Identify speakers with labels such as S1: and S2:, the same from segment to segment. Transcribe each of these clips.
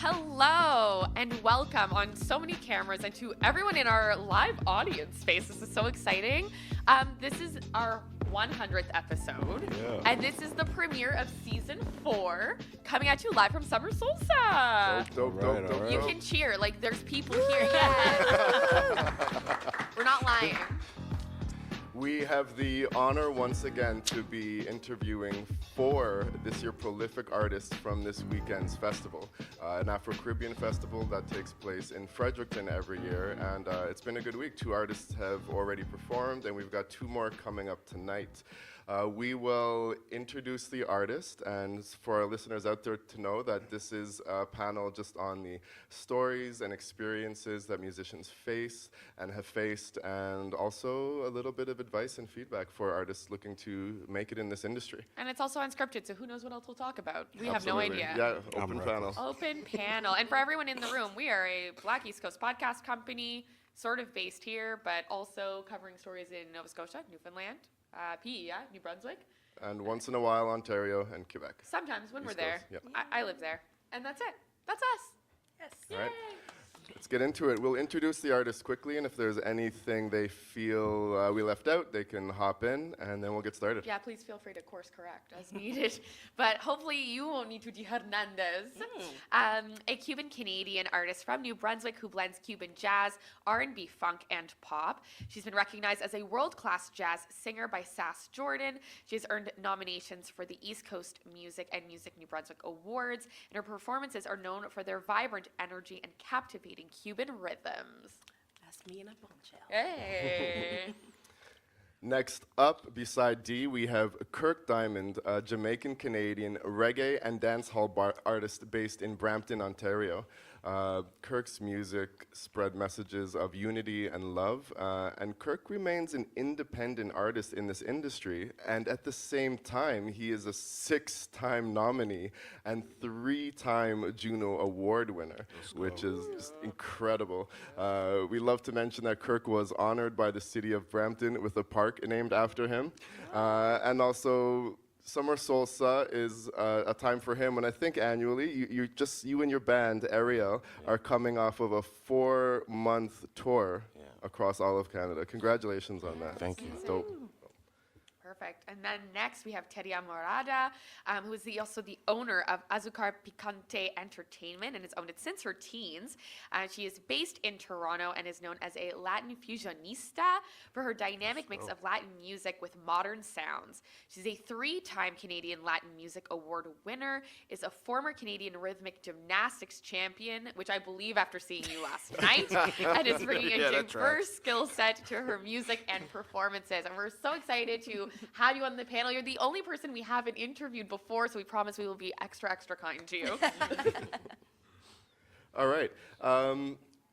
S1: Hello and welcome on so many cameras and to everyone in our live audience space. This is so exciting. This is our 100th episode, and this is the premiere of season 4, coming at you live from Summer Soulsa.
S2: Dope.
S1: You can cheer, like there's people here. We're not lying.
S2: We have the honor once again to be interviewing 4 this year prolific artists from this weekend's festival, an Afro-Caribbean festival that takes place in Fredericton every year, and it's been a good week. 2 artists have already performed, and we've got 2 more coming up tonight. We will introduce the artist, and for our listeners out there to know that this is a panel just on the stories and experiences that musicians face and have faced, and also a little bit of advice and feedback for artists looking to make it in this industry.
S1: And it's also unscripted, so who knows what else we'll talk about? We have
S2: Absolutely.
S1: no idea.
S2: Yeah, open panel.
S1: Open panel. And for everyone in the room, we are a Black East Coast podcast company, sort of based here, but also covering stories in Nova Scotia, Newfoundland, PE, New Brunswick.
S2: And once in a while, Ontario and Quebec.
S1: Sometimes when
S2: East
S1: we're there.
S2: Coast, yep.
S1: I live there. And that's it. That's us.
S3: Yes.
S1: Yay.
S2: All right. Let's get into it. We'll introduce the artist quickly, and if there's anything they feel we left out, they can hop in, and then we'll get started.
S1: Yeah, please feel free to course correct as needed. But hopefully you won't need to. Hernandez, a Cuban-Canadian artist from New Brunswick who blends Cuban jazz, R&B, funk, and pop. She's been recognized as a world-class jazz singer by Sass Jordan. She has earned nominations for the East Coast Music and Music New Brunswick Awards, and her performances are known for their vibrant energy and captivating Cuban rhythms.
S3: That's me in a bombshell.
S1: Hey.
S2: Next up, beside Dee, we have Kirk Diamond, a Jamaican-Canadian reggae and dancehall artist based in Brampton, Ontario. Kirk's music spread messages of unity and love, and Kirk remains an independent artist in this industry, and at the same time, he is a 6-time nominee and 3-time Juno Award winner, which is just incredible. We love to mention that Kirk was honored by the city of Brampton with a park named after him, and also Summer Soulsa is a time for him when I think annually, you and your band, Ariel, are coming off of a 4-month tour across all of Canada. Congratulations on that.
S4: Thank you.
S2: Dope.
S1: Perfect. And then next we have Teria Morada, who is also the owner of Azucar Picante Entertainment and has owned it since her teens. She is based in Toronto and is known as a Latin fusionista for her dynamic mix of Latin music with modern sounds. She's a 3-time Canadian Latin Music Award winner, is a former Canadian rhythmic gymnastics champion, which I believe after seeing you last night, and is bringing a diverse skill set to her music and performances. And we're so excited to have you on the panel. You're the only person we haven't interviewed before, so we promise we will be extra, extra kind to you.
S2: All right.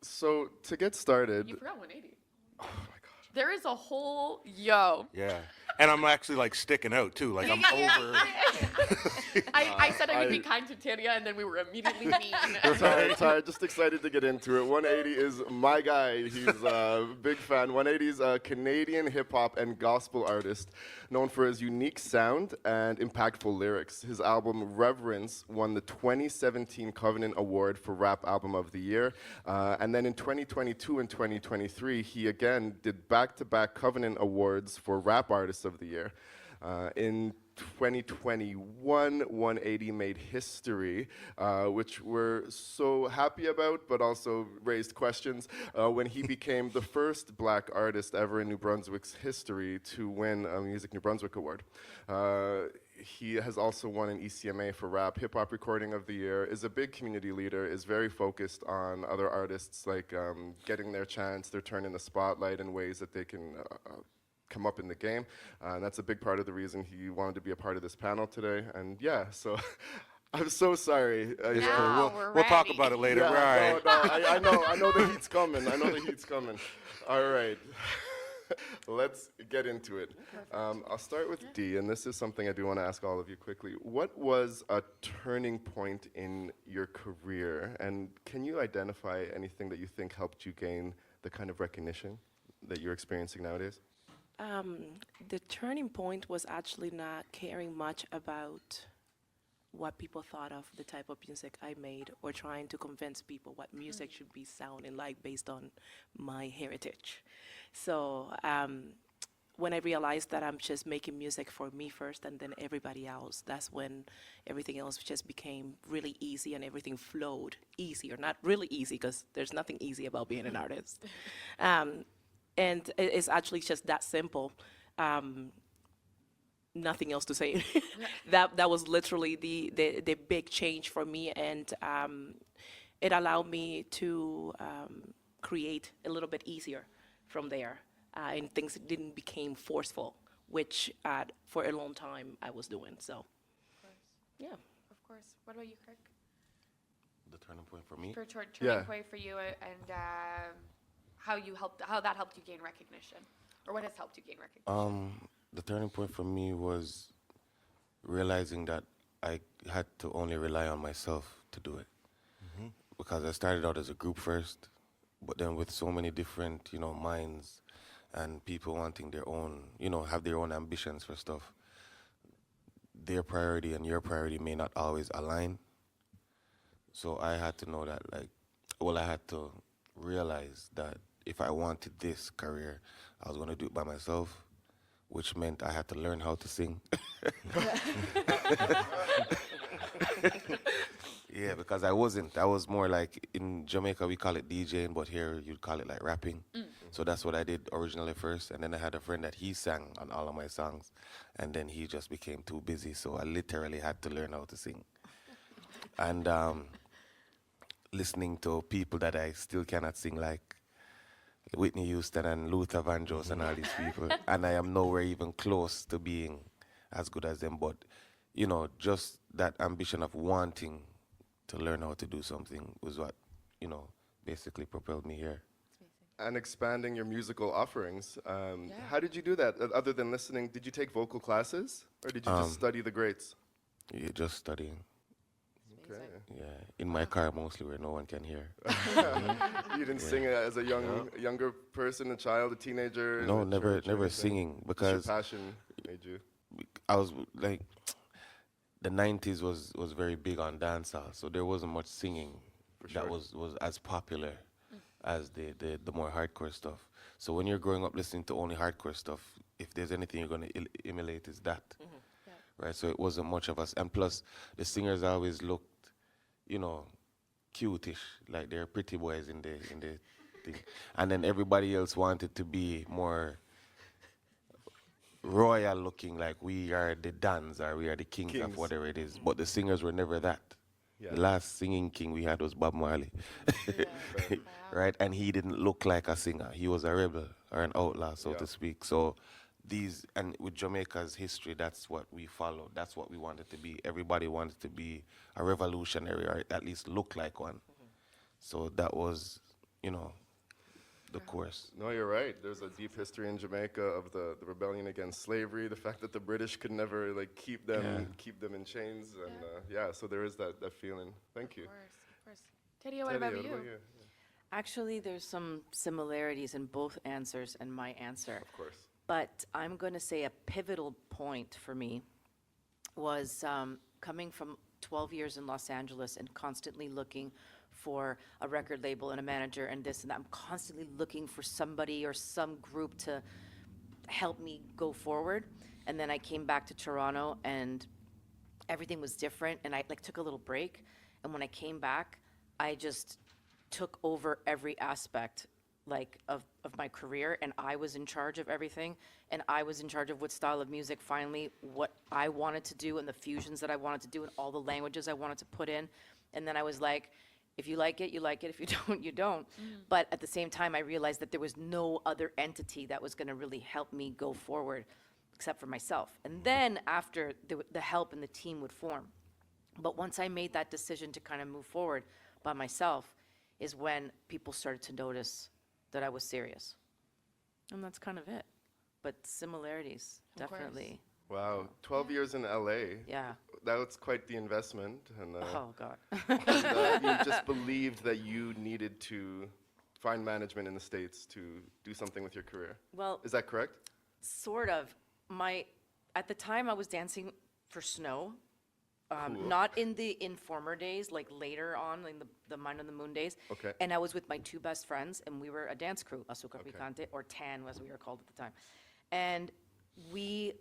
S2: So to get started.
S1: You forgot 180.
S2: Oh my God.
S1: There is a whole
S4: Yeah. And I'm actually like sticking out too. Like I'm over.
S1: I said I would be kind to Teria, and then we were immediately mean.
S2: Sorry, just excited to get into it. 180 is my guy. He's a big fan. 180 is a Canadian hip-hop and gospel artist known for his unique sound and impactful lyrics. His album Reverence won the 2017 Covenant Award for Rap Album of the Year. And then in 2022 and 2023, he again did back-to-back Covenant Awards for Rap Artist of the Year. In 2021, 180 made history, which we're so happy about, but also raised questions when he became the first Black artist ever in New Brunswick's history to win a Music New Brunswick Award. He has also won an ECMA for Rap Hip Hop Recording of the Year, is a big community leader, is very focused on other artists, like getting their chance, their turn in the spotlight in ways that they can come up in the game. And that's a big part of the reason he wanted to be a part of this panel today. And yeah, so I'm so sorry.
S4: We'll talk about it later.
S2: Yeah,
S4: Right.
S2: no, I know the heat's coming. All right. Let's get into it. I'll start with Dee, and this is something I do want to ask all of you quickly. What was a turning point in your career? And can you identify anything that you think helped you gain the kind of recognition that you're experiencing nowadays?
S3: The turning point was actually not caring much about what people thought of the type of music I made, or trying to convince people what music should be sounding like based on my heritage. So when I realized that I'm just making music for me first and then everybody else, that's when everything else just became really easy and everything flowed easier. Not really easy, because there's nothing easy about being an artist. And it's actually just that simple. Nothing else to say. That was literally the big change for me, and it allowed me to create a little bit easier from there, and things didn't become forceful, which for a long time I was doing. So,
S1: Of course.
S3: yeah.
S1: Of course. What about you, Kirk?
S4: The turning point for me.
S1: Turning
S2: Yeah.
S1: point for you, and how that helped you gain recognition, or what has helped you gain recognition.
S4: The turning point for me was realizing that I had to only rely on myself to do it. Because I started out as a group first, but then with so many different, minds and people wanting their own, have their own ambitions for stuff, their priority and your priority may not always align. So I had to know that, I had to realize that if I wanted this career, I was going to do it by myself, which meant I had to learn how to sing. Yeah, because I wasn't. I was more like, in Jamaica we call it DJing, but here you'd call it like rapping. So that's what I did originally first. And then I had a friend that he sang on all of my songs. And then he just became too busy. So I literally had to learn how to sing. And listening to people that I still cannot sing, like Whitney Houston and Luther Vandross and all these people. And I am nowhere even close to being as good as them. But, just that ambition of wanting to learn how to do something was what, basically propelled me here.
S2: And expanding your musical offerings. How did you do that? Other than listening, did you take vocal classes, or did you just study the greats?
S4: Yeah, just studying.
S2: Okay.
S4: Yeah, in my car mostly, where no one can hear.
S2: You didn't sing as a younger person, a child, a teenager?
S4: No,
S2: in the
S4: never,
S2: church or
S4: never
S2: anything?
S4: singing,
S2: Just
S4: because
S2: your passion made you.
S4: I was like, the 90s was very big on dancehall, so there wasn't much singing that
S2: sure.
S4: was as popular as the more hardcore stuff. So when you're growing up listening to only hardcore stuff, if there's anything you're going to emulate, is that. Right, so it wasn't much of us. And plus, the singers always looked, cute-ish, like they're pretty boys in the thing. And then everybody else wanted to be more royal looking, like we are the Dans or we are the kings of
S2: Kings.
S4: whatever it is. But the singers were never that.
S2: Yeah.
S4: The last singing king we had was Bob Marley.
S1: Wow.
S4: Right? And he didn't look like a singer. He was a rebel or an outlaw, so
S2: Yeah.
S4: to speak. So and with Jamaica's history, that's what we followed. That's what we wanted to be. Everybody wanted to be a revolutionary, or at least look like one. So that was, the course.
S2: No, you're right. There's a deep history in Jamaica of the rebellion against slavery, the fact that the British could never keep them in chains, and so there is that feeling. Thank you.
S1: Of course. Tedia, what about you?
S5: Actually, there's some similarities in both answers and my answer.
S2: Of course.
S5: But I'm going to say a pivotal point for me was coming from 12 years in Los Angeles and constantly looking for a record label and a manager and this and that. I'm constantly looking for somebody or some group to help me go forward. And then I came back to Toronto and everything was different, and I took a little break. And when I came back, I just took over every aspect of my career, and I was in charge of everything, and I was in charge of what style of music, finally, what I wanted to do and the fusions that I wanted to do and all the languages I wanted to put in. And then I was like, if you like it, you like it. If you don't, you don't. But at the same time, I realized that there was no other entity that was going to really help me go forward except for myself. And then after, the help and the team would form. But once I made that decision to kind of move forward by myself is when people started to notice that I was serious. And that's kind of it. But similarities,
S1: Of course.
S5: definitely.
S2: Wow, 12 years in LA.
S5: Yeah.
S2: That was quite the investment, and
S5: Oh, God.
S2: you just believed that you needed to find management in the States to do something with your career.
S5: Well,
S2: Is that correct?
S5: sort of. At the time I was dancing for Snow,
S2: Cool.
S5: Not in the informer days, like later on, like the Mind on the Moon days.
S2: Okay.
S5: And I was with my two best friends, and we were a dance crew, Azúcar Picante, or TAN, as we were called at the time. And we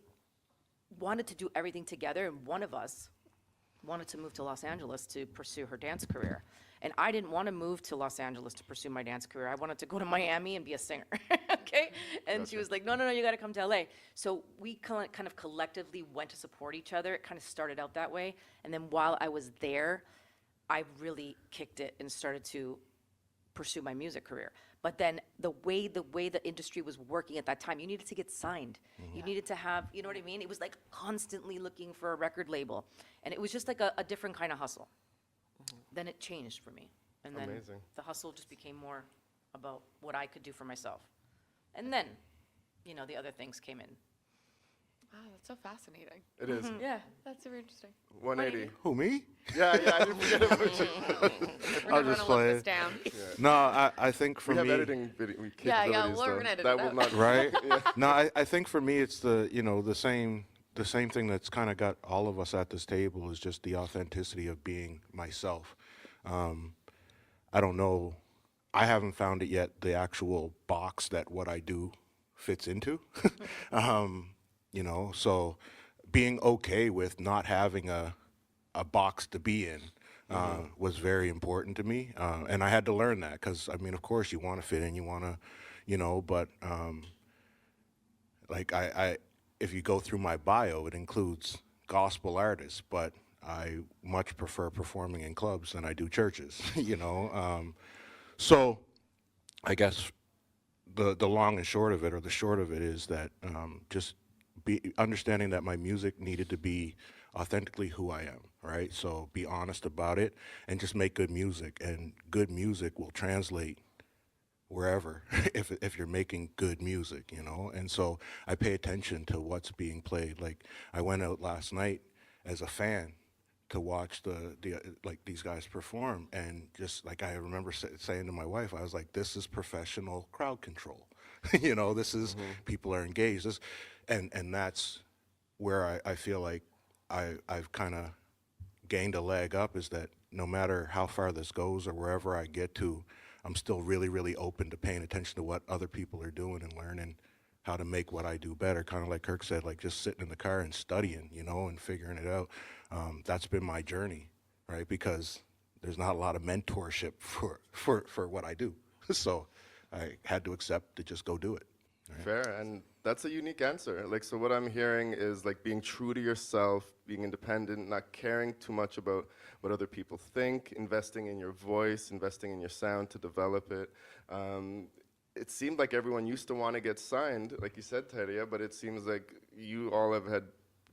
S5: wanted to do everything together, and one of us wanted to move to Los Angeles to pursue her dance career. And I didn't want to move to Los Angeles to pursue my dance career. I wanted to go to Miami and be a singer, okay? And she was like, no, you got to come to LA. So we kind of collectively went to support each other. It kind of started out that way. And then while I was there, I really kicked it and started to pursue my music career. But then the way the industry was working at that time, you needed to get signed. You needed to have, you know what I mean? It was like constantly looking for a record label. And it was just like a different kind of hustle. Then it changed for me. And then
S2: Amazing.
S5: the hustle just became more about what I could do for myself. And then, the other things came in.
S1: Wow, that's so fascinating.
S2: It is.
S5: Yeah.
S1: That's super interesting.
S2: 180.
S6: Who, me?
S2: Yeah, I didn't forget about you.
S1: We're
S6: I'll
S1: gonna
S6: just
S1: look
S6: play
S1: this
S6: it.
S1: down.
S6: No, I think for
S2: We have
S6: me,
S2: editing capabilities,
S1: Yeah, we're
S2: so
S1: gonna edit
S2: that
S1: it
S2: will
S1: out.
S2: not.
S6: right? No, I think for me, it's the same thing that's kind of got all of us at this table is just the authenticity of being myself. I don't know. I haven't found it yet, the actual box that what I do fits into. So being okay with not having a box to be in was very important to me. And I had to learn that because, I mean, of course, you want to fit in, you want to, but like if you go through my bio, it includes gospel artists, but I much prefer performing in clubs than I do churches, So I guess the long and short of it, or the short of it, is that just be understanding that my music needed to be authentically who I am, right? So be honest about it and just make good music, and good music will translate wherever if you're making good music, And so I pay attention to what's being played. Like I went out last night as a fan to watch like these guys perform, and just like I remember saying to my wife, I was like, this is professional crowd control. This is people are engaged. And that's where I feel like I've kind of gained a leg up, is that no matter how far this goes or wherever I get to, I'm still really, really open to paying attention to what other people are doing and learning how to make what I do better. Kind of like Kirk said, like just sitting in the car and studying, and figuring it out. That's been my journey, right? Because there's not a lot of mentorship for what I do. So I had to accept to just go do it. Right?
S2: Fair, and that's a unique answer. Like, so what I'm hearing is like being true to yourself, being independent, not caring too much about what other people think, investing in your voice, investing in your sound to develop it. It seemed like everyone used to want to get signed, like you said, Teria, but it seems like you all have had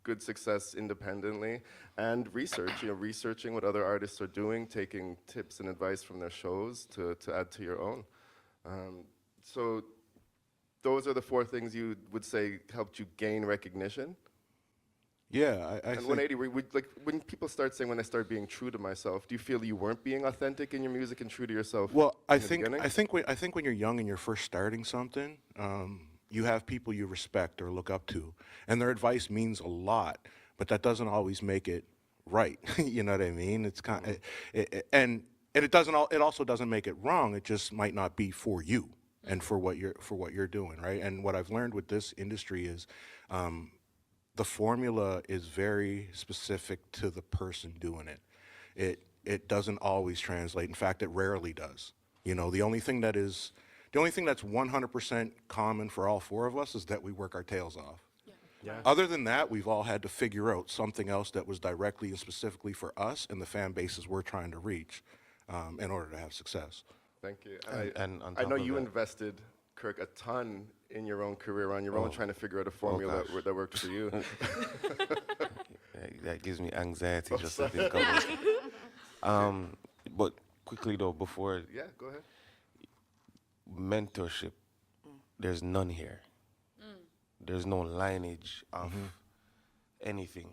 S2: good success independently, and researching what other artists are doing, taking tips and advice from their shows to add to your own. So those are the 4 things you would say helped you gain recognition?
S6: Yeah, I
S2: And
S6: think
S2: 180, like when people start saying, when I start being true to myself, do you feel you weren't being authentic in your music and true to yourself?
S6: Well,
S2: in the beginning?
S6: I think when you're young and you're first starting something, you have people you respect or look up to, and their advice means a lot, but that doesn't always make it right. You know what I mean? It's kind of, and it also doesn't make it wrong. It just might not be for you and for what you're doing, right? And what I've learned with this industry is, the formula is very specific to the person doing it. It doesn't always translate. In fact, it rarely does. The only thing that's 100% common for all 4 of us is that we work our tails off.
S2: Yeah.
S6: Other than that, we've all had to figure out something else that was directly and specifically for us and the fan bases we're trying to reach in order to have success.
S2: Thank you.
S4: And on
S2: I
S4: top
S2: know
S4: of
S2: you
S4: that-
S2: invested, Kirk, a ton in your own career on your own, trying to figure out a formula
S4: gosh.
S2: that worked for you.
S4: That gives me anxiety just to think of it. But quickly though, before
S2: Yeah, go ahead.
S4: mentorship, there's none here. There's no lineage of anything.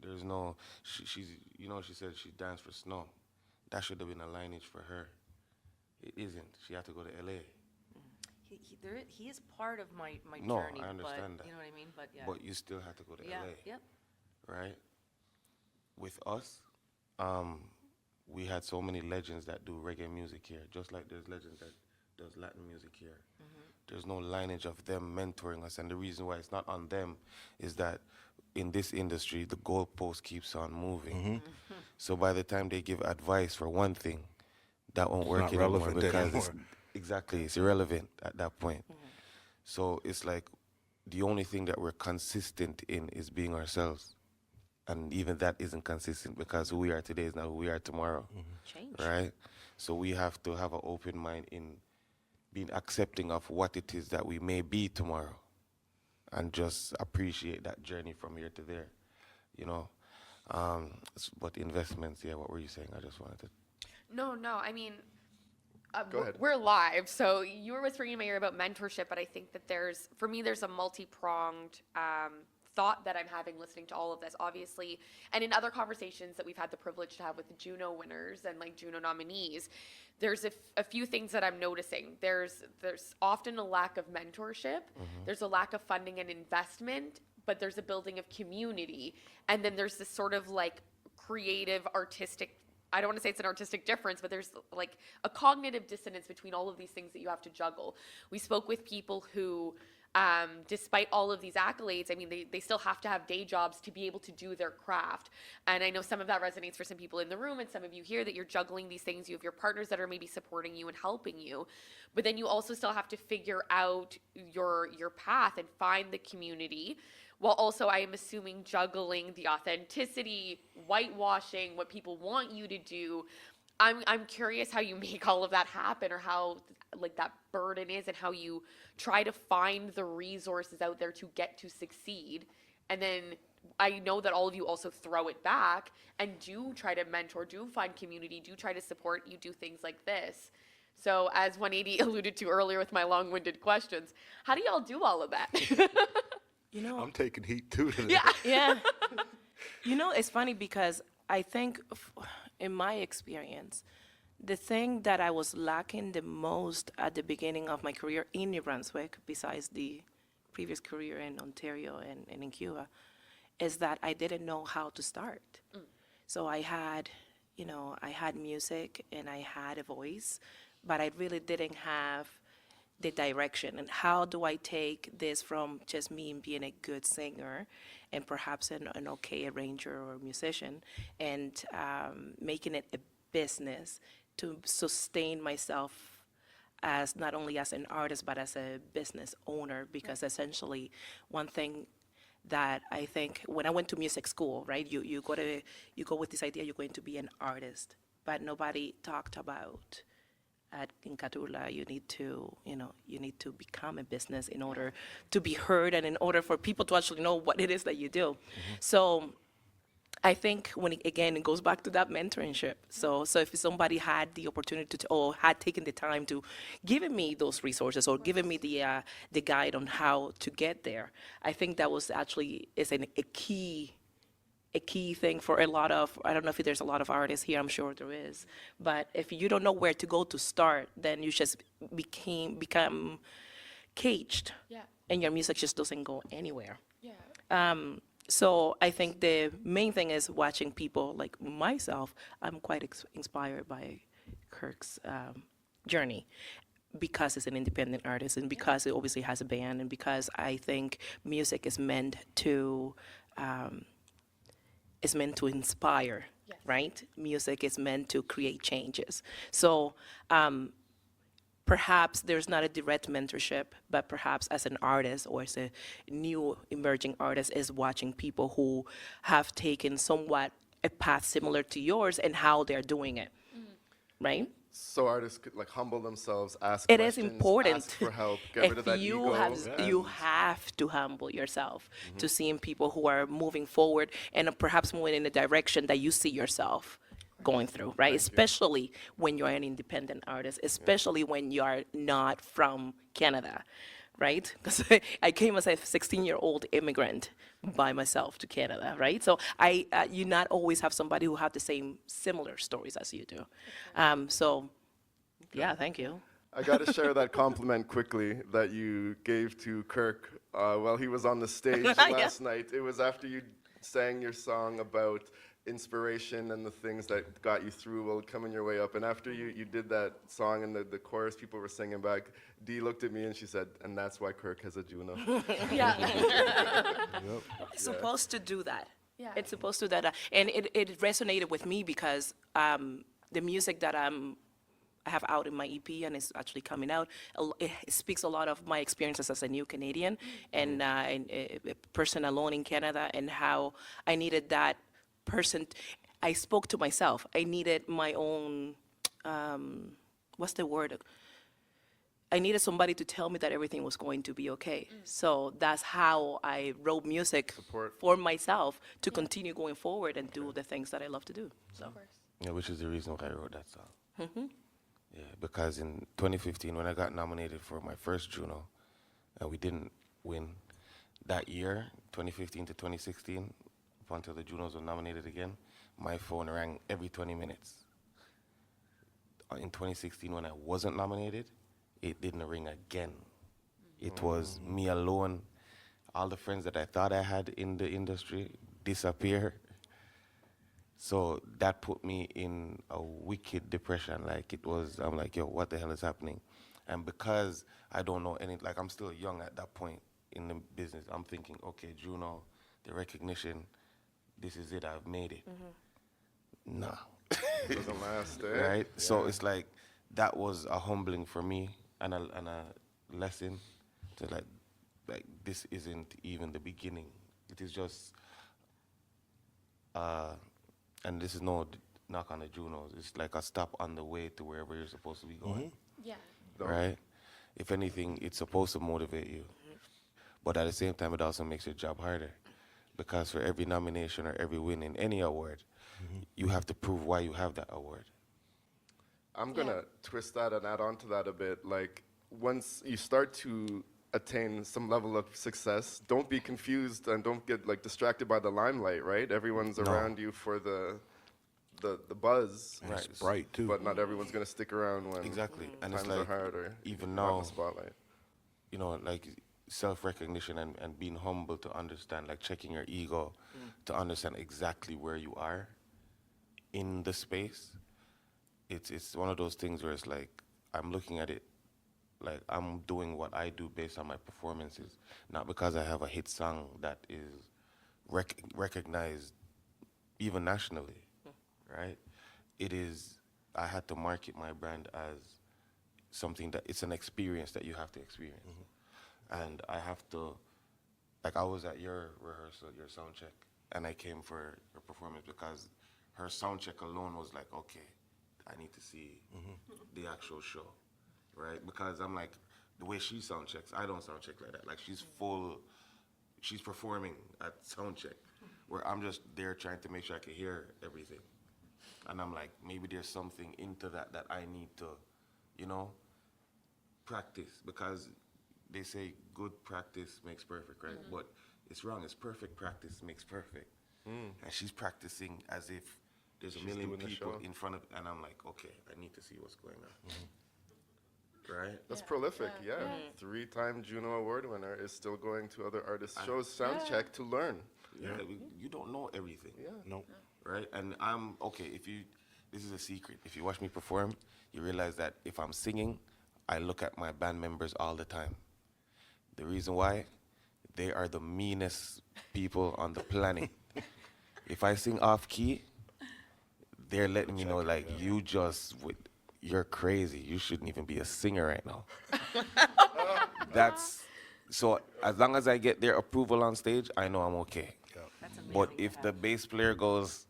S4: There's no, she's, she said she danced for Snow. That should have been a lineage for her. It isn't. She had to go to LA.
S5: He is part of my
S4: No,
S5: journey,
S4: I understand
S5: but,
S4: that.
S5: you know what I mean? But yeah.
S4: But you still had to go to
S5: Yeah,
S4: LA,
S5: yep.
S4: right? with us, we had so many legends that do reggae music here, just like there's legends that does Latin music here. There's no lineage of them mentoring us, and the reason why it's not on them is that in this industry, the goalpost keeps on moving. So by the time they give advice for one thing, that won't work
S6: not
S4: anymore
S6: relevant
S4: because it's,
S6: anymore.
S4: exactly, it's irrelevant at that point. So it's like the only thing that we're consistent in is being ourselves. And even that isn't consistent because who we are today is not who we are tomorrow.
S5: Change.
S4: Right? So we have to have an open mind in being accepting of what it is that we may be tomorrow and just appreciate that journey from here to there, you know. But investments, yeah, what were you saying? I just wanted to.
S1: No, I mean,
S2: Go ahead.
S1: we're live, so you were whispering in my ear about mentorship, but I think that for me, there's a multi-pronged thought that I'm having listening to all of this, obviously, and in other conversations that we've had the privilege to have with the Juno winners and like Juno nominees, there's a few things that I'm noticing. There's often a lack of mentorship, there's a lack of funding and investment, but there's a building of community, and then there's this sort of like creative, artistic, I don't want to say it's an artistic difference, but there's like a cognitive dissonance between all of these things that you have to juggle. We spoke with people who, despite all of these accolades, I mean, they still have to have day jobs to be able to do their craft. And I know some of that resonates for some people in the room and some of you here, that you're juggling these things. You have your partners that are maybe supporting you and helping you. But then you also still have to figure out your path and find the community, while also, I am assuming, juggling the authenticity, whitewashing, what people want you to do. I'm curious how you make all of that happen, or how like that burden is, and how you try to find the resources out there to get to succeed. And then I know that all of you also throw it back and do try to mentor, do find community, do try to support, you do things like this. So as 180 alluded to earlier with my long-winded questions, how do y'all do all of that?
S3: You know,
S6: I'm taking heat too today.
S1: Yeah.
S3: yeah. You know, it's funny because I think, in my experience, the thing that I was lacking the most at the beginning of my career in New Brunswick, besides the previous career in Ontario and in Cuba, is that I didn't know how to start. So I had music and I had a voice, but I really didn't have the direction. And how do I take this from just me being a good singer and perhaps an okay arranger or musician, and making it a business to sustain myself as not only as an artist but as a business owner? Because essentially, one thing that I think, when I went to music school, right, you go with this idea you're going to be an artist, but nobody talked about in Catula, you need to become a business in order to be heard and in order for people to actually know what it is that you do. So I think it goes back to that mentorship. So if somebody had the opportunity to, or had taken the time to giving me those resources or giving me the guide on how to get there, I think that was actually a key thing for a lot of, I don't know if there's a lot of artists here, I'm sure there is, but if you don't know where to go to start, then you just become caged,
S1: Yeah.
S3: and your music just doesn't go anywhere.
S1: Yeah.
S3: So I think the main thing is watching people like myself. I'm quite inspired by Kirk's journey, because it's an independent artist, and because it obviously has a band, and because I think music is meant to inspire,
S1: Yes.
S3: right? Music is meant to create changes. So perhaps there's not a direct mentorship, but perhaps as an artist or as a new emerging artist is watching people who have taken somewhat a path similar to yours and how they're doing it, right?
S2: So artists could like humble themselves, ask
S3: It is
S2: questions,
S3: important.
S2: ask for help, get rid of that
S3: you
S2: ego.
S3: you have to humble yourself to seeing people who are moving forward and perhaps moving in a direction that you see yourself going through, right? Especially when you're an independent artist, especially when you are not from Canada, right? Because I came as a 16-year-old immigrant by myself to Canada, right? So you not always have somebody who have the same similar stories as you do. So, yeah, thank you.
S2: I got to share that compliment quickly that you gave to Kirk while he was on the stage last night. It was after you sang your song about inspiration and the things that got you through while coming your way up. And after you did that song and the chorus people were singing back, Dee looked at me and she said, and that's why Kirk has a Juno.
S1: Yeah.
S3: It's supposed to do that.
S1: Yeah.
S3: It's supposed to do that. And it resonated with me because the music that I have out in my EP and it's actually coming out, it speaks a lot of my experiences as a new Canadian and a person alone in Canada and how I needed that person. I spoke to myself. I needed my own, what's the word? I needed somebody to tell me that everything was going to be okay. So that's how I wrote music
S2: Support.
S3: for myself to continue going forward and do the things that I love to do. So.
S4: Yeah, which is the reason why I wrote that song. Yeah, because in 2015, when I got nominated for my first Juno, and we didn't win, that year, 2015 to 2016, up until the Junos were nominated again, my phone rang every 20 minutes. In 2016, when I wasn't nominated, it didn't ring again. It was me alone. All the friends that I thought I had in the industry disappear. So that put me in a wicked depression. Like it was, I'm like, yo, what the hell is happening? And because I don't know any, like I'm still young at that point in the business, I'm thinking, okay, Juno, the recognition, this is it, I've made it. Nah.
S2: Doesn't last, eh?
S4: Right? So it's like, that was a humbling for me and a lesson to like this isn't even the beginning. It is just, and this is no knock on the Junos. It's like a stop on the way to wherever you're supposed to be going.
S1: Yeah.
S4: Right? If anything, it's supposed to motivate you. But at the same time, it also makes your job harder. Because for every nomination or every win in any award, you have to prove why you have that award.
S2: I'm going to twist that and add on to that a bit. Like, once you start to attain some level of success, don't be confused and don't get, like, distracted by the limelight, right? Everyone's
S4: No.
S2: around you for the buzz.
S6: And
S4: Right.
S6: it's bright too.
S2: But not everyone's going to stick around when
S4: Exactly. And
S2: times
S4: it's
S2: are
S4: like,
S2: hard or
S4: even
S2: not in
S4: now,
S2: the spotlight.
S4: you know, like self-recognition and being humble to understand, like checking your ego to understand exactly where you are in the space. It's one of those things where it's like, I'm looking at it like I'm doing what I do based on my performances, not because I have a hit song that is recognized even nationally, right? It is, I had to market my brand as something that, it's an experience that you have to experience. And I have to, like I was at your rehearsal, your sound check, and I came for your performance because her sound check alone was like, okay, I need to see the actual show, right? Because I'm like, the way she sound checks, I don't sound check like that. Like she's performing at sound check, where I'm just there trying to make sure I can hear everything. And I'm like, maybe there's something into that I need to, you know, practice, because they say good practice makes perfect, right? But it's wrong. It's perfect practice makes perfect. And she's practicing as if there's a million
S2: doing the
S4: people
S2: show.
S4: in front of, and I'm like, okay, I need to see what's going on. Right?
S2: That's
S1: Yeah.
S2: prolific,
S1: Yeah.
S2: yeah. 3-time Juno Award winner is still going to other artists' shows, sound check to learn.
S4: Yeah, you don't know everything.
S2: Yeah.
S6: No.
S4: Right? And I'm, okay, this is a secret. If you watch me perform, you realize that if I'm singing, I look at my band members all the time. The reason why, they are the meanest people on the planet. If I sing off key, they're letting me know, like, you're crazy. You shouldn't even be a singer right now. So as long as I get their approval on stage, I know I'm okay.
S5: That's amazing.
S4: But if the bass player goes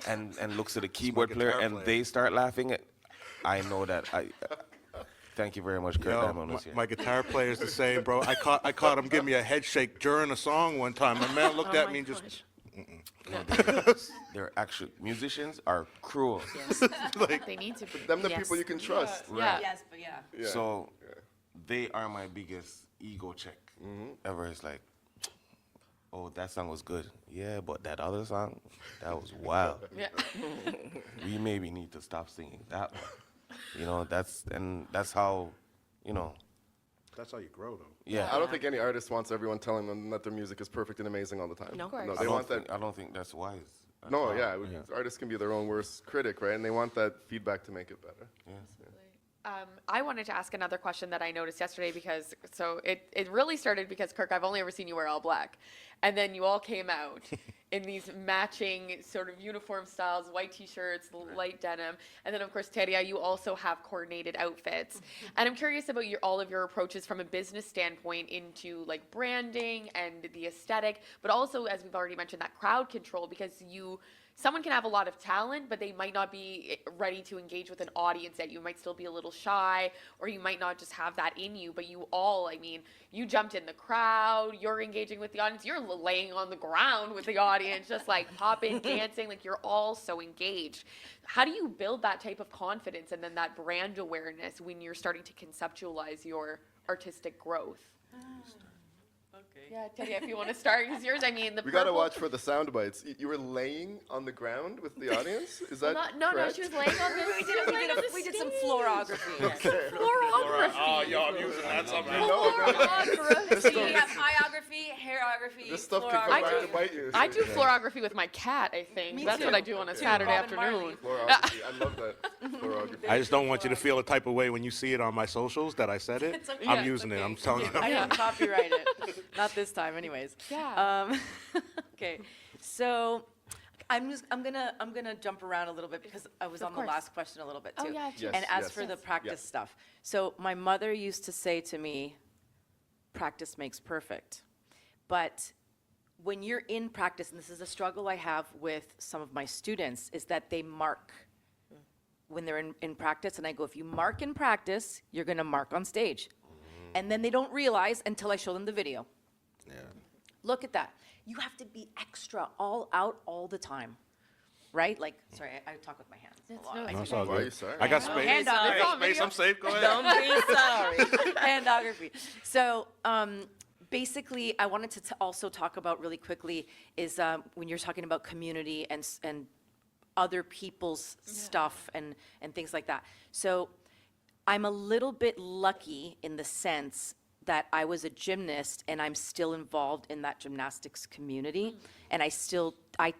S4: and looks at the keyboard player
S6: guitar
S4: and
S6: player.
S4: they start laughing, I know that thank you very much, Kurt.
S6: Yo,
S4: Diamond was here.
S6: my guitar player is the same, bro. I caught him give me a head shake during a song one time. My man looked at me and just,
S4: They're actually, musicians are cruel.
S1: They need to be.
S2: Them the
S5: Yes.
S2: people you can trust.
S1: Yeah.
S5: Yes, but yeah.
S2: Yeah.
S4: So they are my biggest ego check ever. It's like, oh, that song was good. Yeah, but that other song, that was wild.
S1: Yeah.
S4: We maybe need to stop singing that one. You know, that's how, you know,
S6: that's how you grow, though.
S4: yeah.
S2: I don't think any artist wants everyone telling them that their music is perfect and amazing all the time.
S3: No. Of
S1: course.
S2: No,
S1: I
S2: they want that.
S4: I don't think that's wise.
S2: No, yeah, artists can be their own worst critic, right? And they want that feedback to make it better.
S1: I wanted to ask another question that I noticed yesterday because it really started because Kirk, I've only ever seen you wear all black, and then you all came out in these matching sort of uniform styles, white t-shirts, light denim, and then of course Teria, you also have coordinated outfits. And I'm curious about all of your approaches from a business standpoint into like branding and the aesthetic, but also as we've already mentioned that crowd control because someone can have a lot of talent, but they might not be ready to engage with an audience yet. You might still be a little shy, or you might not just have that in you, but you all, I mean, you jumped in the crowd, you're engaging with the audience, you're laying on the ground with the audience, just like popping, dancing, like you're all so engaged. How do you build that type of confidence and then that brand awareness when you're starting to conceptualize your artistic growth? Yeah, Teddy, if you want to start, because yours, I mean,
S2: We gotta watch for the sound bites. You were laying on the ground with the audience? Is that
S1: No,
S2: correct?
S1: she was laying on this.
S5: We did some floorography.
S1: Floorography.
S6: Oh, yo, I'm using that something.
S5: We have hierography, hairography,
S2: This stuff could come
S1: I
S2: back
S1: do-
S2: to bite you.
S1: I do floorography with my cat, I think.
S5: Me
S1: That's
S5: too.
S1: what I do on a Saturday
S5: Bob and Marley.
S1: afternoon.
S2: Fluorography. I love that. Fluorography.
S6: I just don't want you to feel a type of way when you see it on my socials that I said it.
S5: It's okay.
S6: I'm
S5: Yeah,
S6: using it. I'm telling you.
S5: I didn't copyright it. Not this time, anyways.
S1: Yeah.
S5: Okay, so I'm gonna jump around a little bit because I was on the
S1: course.
S5: last question a little bit too.
S1: Oh, yeah,
S2: Yes,
S5: And as
S2: yes.
S5: for the
S2: Yes.
S5: practice
S2: Yeah.
S5: stuff, so my mother used to say to me, practice makes perfect. But when you're in practice, and this is a struggle I have with some of my students, is that they mark when they're in practice. And I go, if you mark in practice, you're gonna mark on stage. And then they don't realize until I show them the video.
S4: Yeah.
S5: Look at that. You have to be extra, all out, all the time, right? Like, sorry, I talk with my hands a lot.
S1: no,
S6: No, it's all
S2: Why are you
S6: good.
S2: sorry?
S6: I got space.
S5: Hand
S6: I
S5: on.
S1: It's
S6: got
S1: on
S6: space.
S1: video.
S6: I'm safe. Go ahead.
S5: Don't be sorry. Handography. So, basically, I wanted to also talk about really quickly is when you're talking about community and other people's stuff and things like that. So, I'm a little bit lucky in the sense that I was a gymnast and I'm still involved in that gymnastics community. And I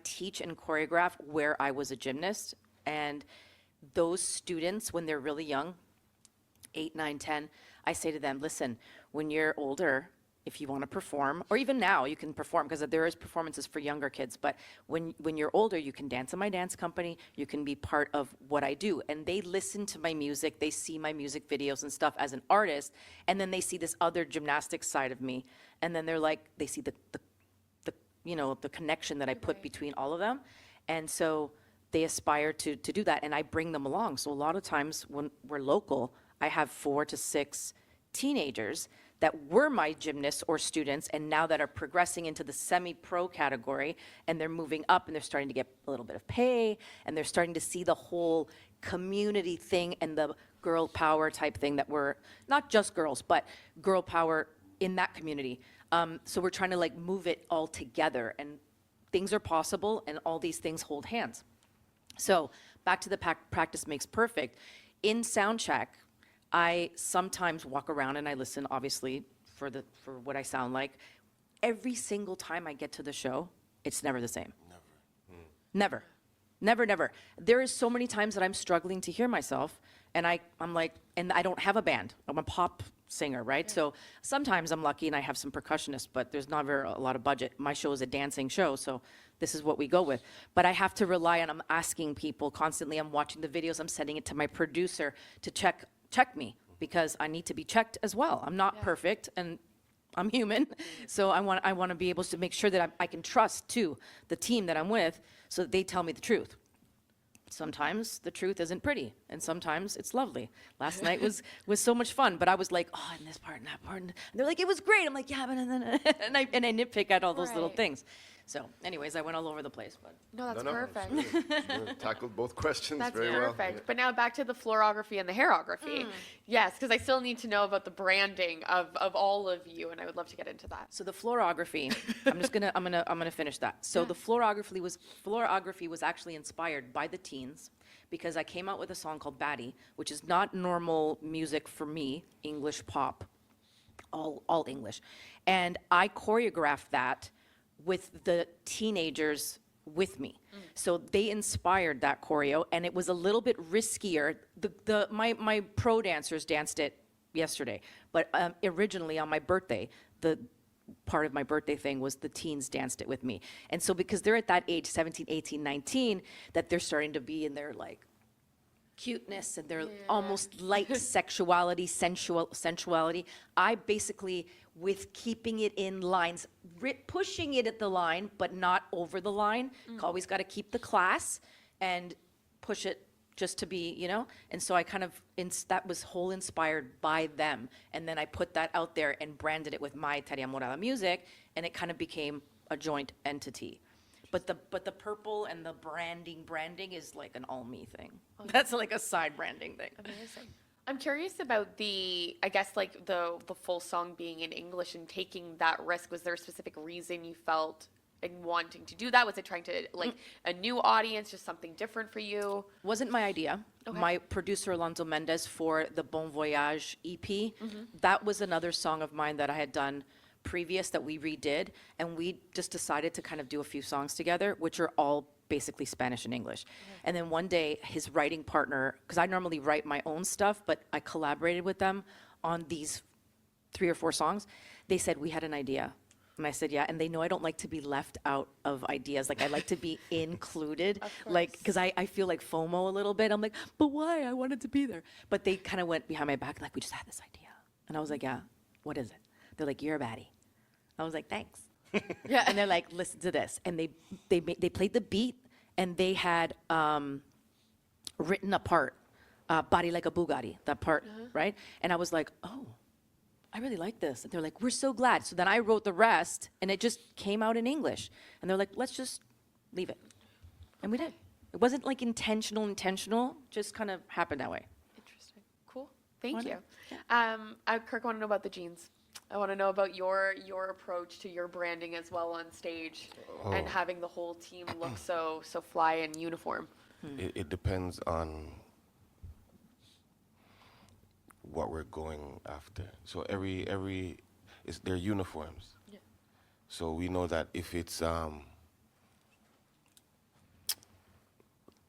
S5: teach and choreograph where I was a gymnast. And those students, when they're really young, 8, 9, 10, I say to them, listen, when you're older, if you want to perform, or even now you can perform because there is performances for younger kids, but when you're older, you can dance in my dance company, you can be part of what I do. And they listen to my music, they see my music videos and stuff as an artist, and then they see this other gymnastics side of me. And then they're like, they see the connection that I put between all of them. And so they aspire to do that, and I bring them along. So a lot of times when we're local, I have 4 to 6 teenagers that were my gymnasts or students and now that are progressing into the semi-pro category, and they're moving up and they're starting to get a little bit of pay, and they're starting to see the whole community thing and the girl power type thing that we're, not just girls, but girl power in that community. So we're trying to like move it all together, and things are possible and all these things hold hands. So back to the practice makes perfect. In sound check, I sometimes walk around and I listen, obviously, for what I sound like. Every single time I get to the show, it's never the same. Never. Never, never. There is so many times that I'm struggling to hear myself, and I'm like, and I don't have a band. I'm a pop singer, right? So sometimes I'm lucky and I have some percussionists, but there's not a lot of budget. My show is a dancing show, so this is what we go with. But I have to rely on, I'm asking people constantly, I'm watching the videos, I'm sending it to my producer to check me, because I need to be checked as well. I'm not perfect, and I'm human, so I want to be able to make sure that I can trust too the team that I'm with, so that they tell me the truth. Sometimes the truth isn't pretty, and sometimes it's lovely. Last night was so much fun, but I was like, oh, in this part and that part, and they're like, it was great. I'm like, yeah, but and I nitpick at all those little
S1: Right.
S5: things. So, anyways, I went all over the place, but
S1: No, that's
S2: No,
S1: perfect.
S2: You tackled both questions
S1: That's
S2: very
S1: perfect.
S2: well.
S1: But now back to the floorography and the hairography. Yes, because I still need to know about the branding of all of you, and I would love to get into that.
S5: so the floorography, I'm gonna finish that. So the floorography was actually inspired by the teens, because I came out with a song called Batty, which is not normal music for me, English pop, all English. And I choreographed that with the teenagers with me. So they inspired that choreo, and it was a little bit riskier. My pro dancers danced it yesterday, but originally on my birthday, the part of my birthday thing was the teens danced it with me. And so because they're at that age, 17, 18, 19, that they're starting to be in their like cuteness and their almost light sexuality, sensuality. I basically, with keeping it in lines, pushing it at the line, but not over the line. Always got to keep the class and push it just to be, you know? And so I kind of, that was whole inspired by them. And then I put that out there and branded it with my Teria Morada music, and it kind of became a joint entity. But the purple and the branding is like an all me thing. That's like a side branding thing.
S1: Amazing. I'm curious about I guess like the full song being in English and taking that risk. Was there a specific reason you felt in wanting to do that? Was it trying to like a new audience, just something different for you?
S5: Wasn't my idea.
S1: Okay.
S5: My producer, Alonso Mendez, for the Bon Voyage EP, that was another song of mine that I had done previous that we redid, and we just decided to kind of do a few songs together, which are all basically Spanish and English. And then one day, his writing partner, because I normally write my own stuff, but I collaborated with them on these 3 or 4 songs. They said, we had an idea. And I said, yeah. And they know I don't like to be left out of ideas. Like, I like to be included. Like, because I feel like FOMO a little bit. I'm like, but why? I wanted to be there. But they kind of went behind my back, like, we just had this idea. And I was like, yeah, what is it? They're like, you're a baddie. I was like, thanks. Yeah. And they're like, listen to this. And they played the beat, and they had written a part, Body Like a Bugatti, that part, right? And I was like, oh, I really like this. And they're like, we're so glad. So then I wrote the rest, and it just came out in English. And they're like, let's just leave it. And we did. It wasn't like intentional, just kind of happened that way.
S1: Interesting. Cool. Thank
S5: Why
S1: you.
S5: not?
S1: Kirk, I want to know about the jeans. I want to know about your approach to your branding as well on stage, and having the whole team look so fly in uniform.
S4: It depends on what we're going after. So they're uniforms.
S1: Yeah.
S4: So we know that if it's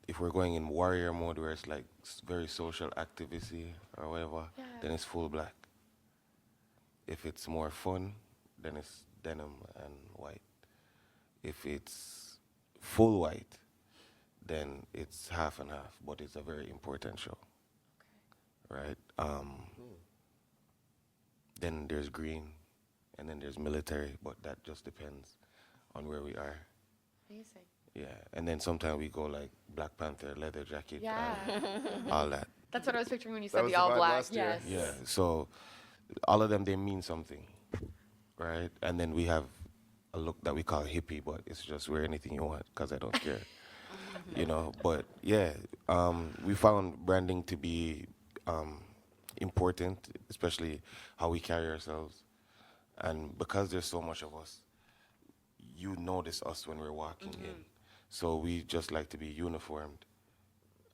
S4: if we're going in warrior mode where it's like very social activity or whatever, then it's full black. If it's more fun, then it's denim and white. If it's full white, then it's half and half, but it's a very important show. Right? Then there's green, and then there's military, but that just depends on where we are.
S1: Amazing.
S4: Yeah, and then sometimes we go like Black Panther, leather jacket,
S1: Yeah.
S4: and all that.
S1: That's what I was picturing when you
S2: That
S1: said
S2: was
S1: the
S2: the
S1: all
S2: vibe
S1: black.
S2: last year.
S1: Yes.
S4: Yeah, so all of them, they mean something, right? And then we have a look that we call hippie, but it's just wear anything you want because I don't care, you know. But yeah, we found branding to be important, especially how we carry ourselves. And because there's so much of us, you notice us when we're walking in. So we just like to be uniformed.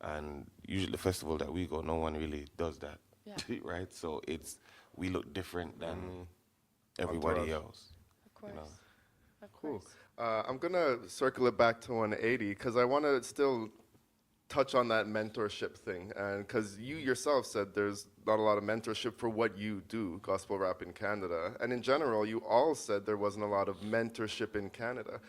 S4: And usually the festival that we go, no one really does that, right? So we look different than everybody
S2: Entourage.
S4: else.
S1: Of course.
S4: You know?
S1: Of
S2: Cool.
S1: course.
S2: I'm going to circle it back to 180 because I want to still touch on that mentorship thing. And because you yourself said there's not a lot of mentorship for what you do, gospel rap in Canada. And in general, you all said there wasn't a lot of mentorship in Canada.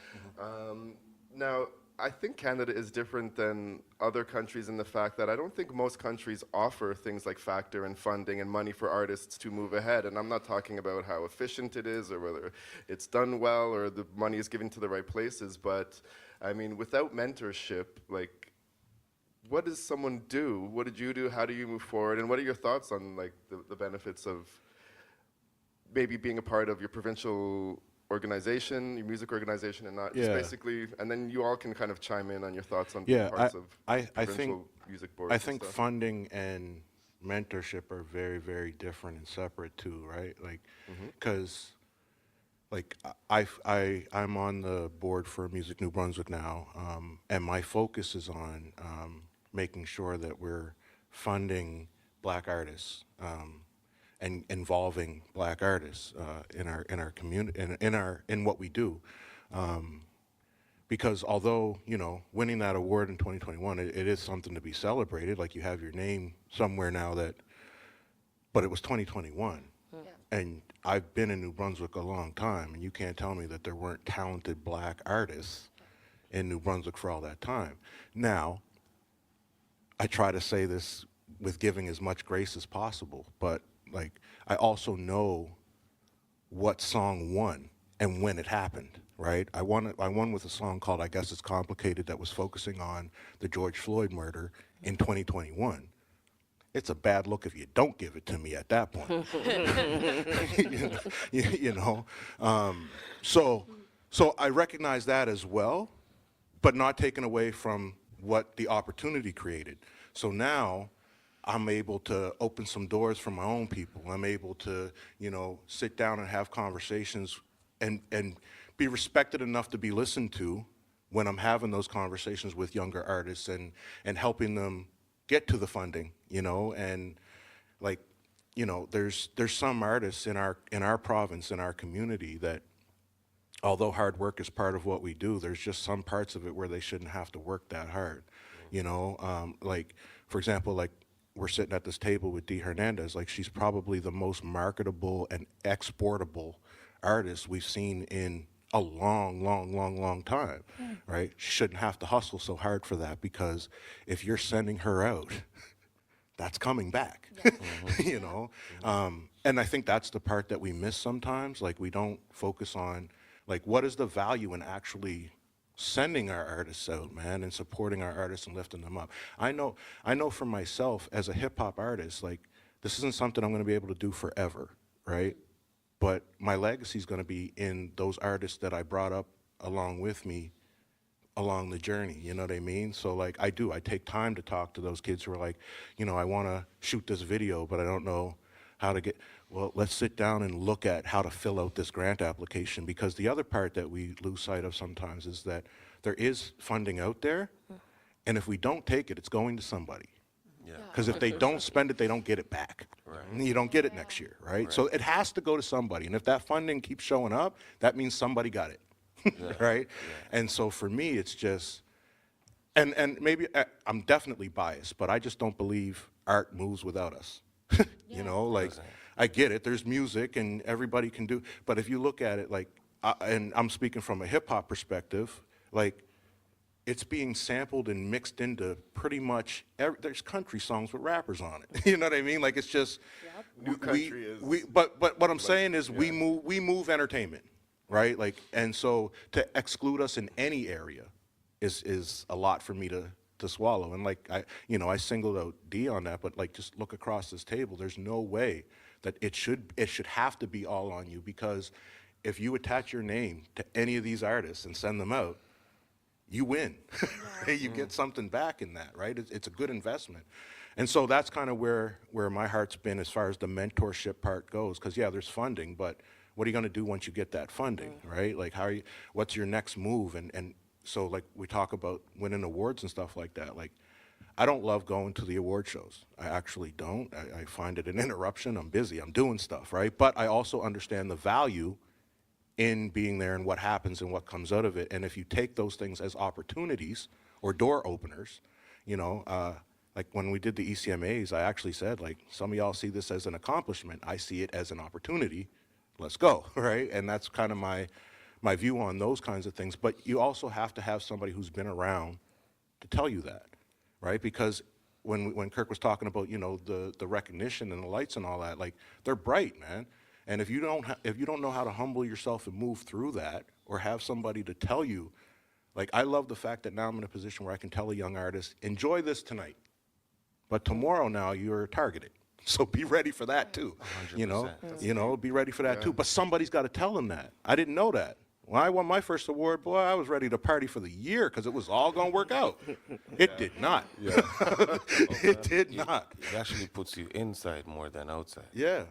S2: Now, I think Canada is different than other countries in the fact that I don't think most countries offer things like factor and funding and money for artists to move ahead. And I'm not talking about how efficient it is or whether it's done well or the money is given to the right places. But I mean, without mentorship, like, what does someone do? What did you do? How do you move forward? And what are your thoughts on like the benefits of maybe being a part of your provincial organization, your music organization, and not just basically, and then you all can kind of chime in on your thoughts on being parts of provincial music boards.
S6: I think funding and mentorship are very, very different and separate too, right? Like, because like I'm on the board for Music New Brunswick now, and my focus is on making sure that we're funding Black artists and involving Black artists in our community in what we do. because although, you know, winning that award in 2021, it is something to be celebrated. Like, you have your name somewhere now but it was 2021.
S1: Yeah.
S6: And I've been in New Brunswick a long time, and you can't tell me that there weren't talented black artists in New Brunswick for all that time. Now, I try to say this with giving as much grace as possible, but like, I also know what song won and when it happened, right? I won with a song called "I Guess It's Complicated" that was focusing on the George Floyd murder in 2021. It's a bad look if you don't give it to me at that point. you know? So I recognize that as well, but not taken away from what the opportunity created. So now I'm able to open some doors for my own people. I'm able to, you know, sit down and have conversations and be respected enough to be listened to when I'm having those conversations with younger artists and helping them get to the funding, you know, and like, you know, there's some artists in our province, in our community, that although hard work is part of what we do, there's just some parts of it where they shouldn't have to work that hard, you know. Like, for example, like, we're sitting at this table with Dee Hernandez. Like, she's probably the most marketable and exportable artist we've seen in a long time, right? She shouldn't have to hustle so hard for that, because if you're sending her out, that's coming back, you know? And I think that's the part that we miss sometimes. Like, we don't focus on, like, what is the value in actually sending our artists out, man, and supporting our artists and lifting them up. I know for myself as a hip hop artist, like, this isn't something I'm gonna be able to do forever, right? But my legacy is going to be in those artists that I brought up along with me along the journey, you know what I mean? So like, I take time to talk to those kids who are like, you know, I want to shoot this video, but I don't know how to get, well, let's sit down and look at how to fill out this grant application, because the other part that we lose sight of sometimes is that there is funding out there, and if we don't take it, it's going to somebody. Because if they don't spend it, they don't get it back. Right. You don't get it next year, right? So it has to go to somebody. And if that funding keeps showing up, that means somebody got it, right? Yeah. And so for me, it's just, and maybe I'm definitely biased, but I just don't believe art moves without us. You know, like, I get it. There's music and everybody can do, but if you look at it, like, and I'm speaking from a hip hop perspective, like, it's being sampled and mixed into pretty much there's country songs with rappers on it. You know what I mean? Like, it's just but what I'm saying is, we move entertainment, right? Like, and so to exclude us in any area is a lot for me to swallow. And like, I singled out D on that, but like, just look across this table. There's no way that it should have to be all on you, because if you attach your name to any of these artists and send them out, you win. You get something back in that, right? It's a good investment. And so that's kind of where my heart's been as far as the mentorship part goes. Because, yeah, there's funding, but what are you going to do once you get that funding, right? Like, what's your next move? And so, like, we talk about winning awards and stuff like that. Like, I don't love going to the award shows. I actually don't. I find it an interruption. I'm busy. I'm doing stuff, right? But I also understand the value in being there and what happens and what comes out of it. And if you take those things as opportunities or door openers, you know, like when we did the ECMAs, I actually said, like, some of y'all see this as an accomplishment. I see it as an opportunity. Let's go, right? And that's kind of my view on those kinds of things. But you also have to have somebody who's been around to tell you that, right? Because when Kirk was talking about, you know, the recognition and the lights and all that, like, they're bright, man. And if you don't know how to humble yourself and move through that, or have somebody to tell you, like, I love the fact that now I'm in a position where I can tell a young artist, enjoy this tonight, but tomorrow now you're targeted. So be ready for that too. 100%. You know, be ready for that too. But somebody's got to tell them that. I didn't know that. When I won my first award, boy, I was ready to party for the year because it was all going to work out. It did not. Yeah. It did not.
S4: It actually puts you inside more than outside.
S6: Yeah.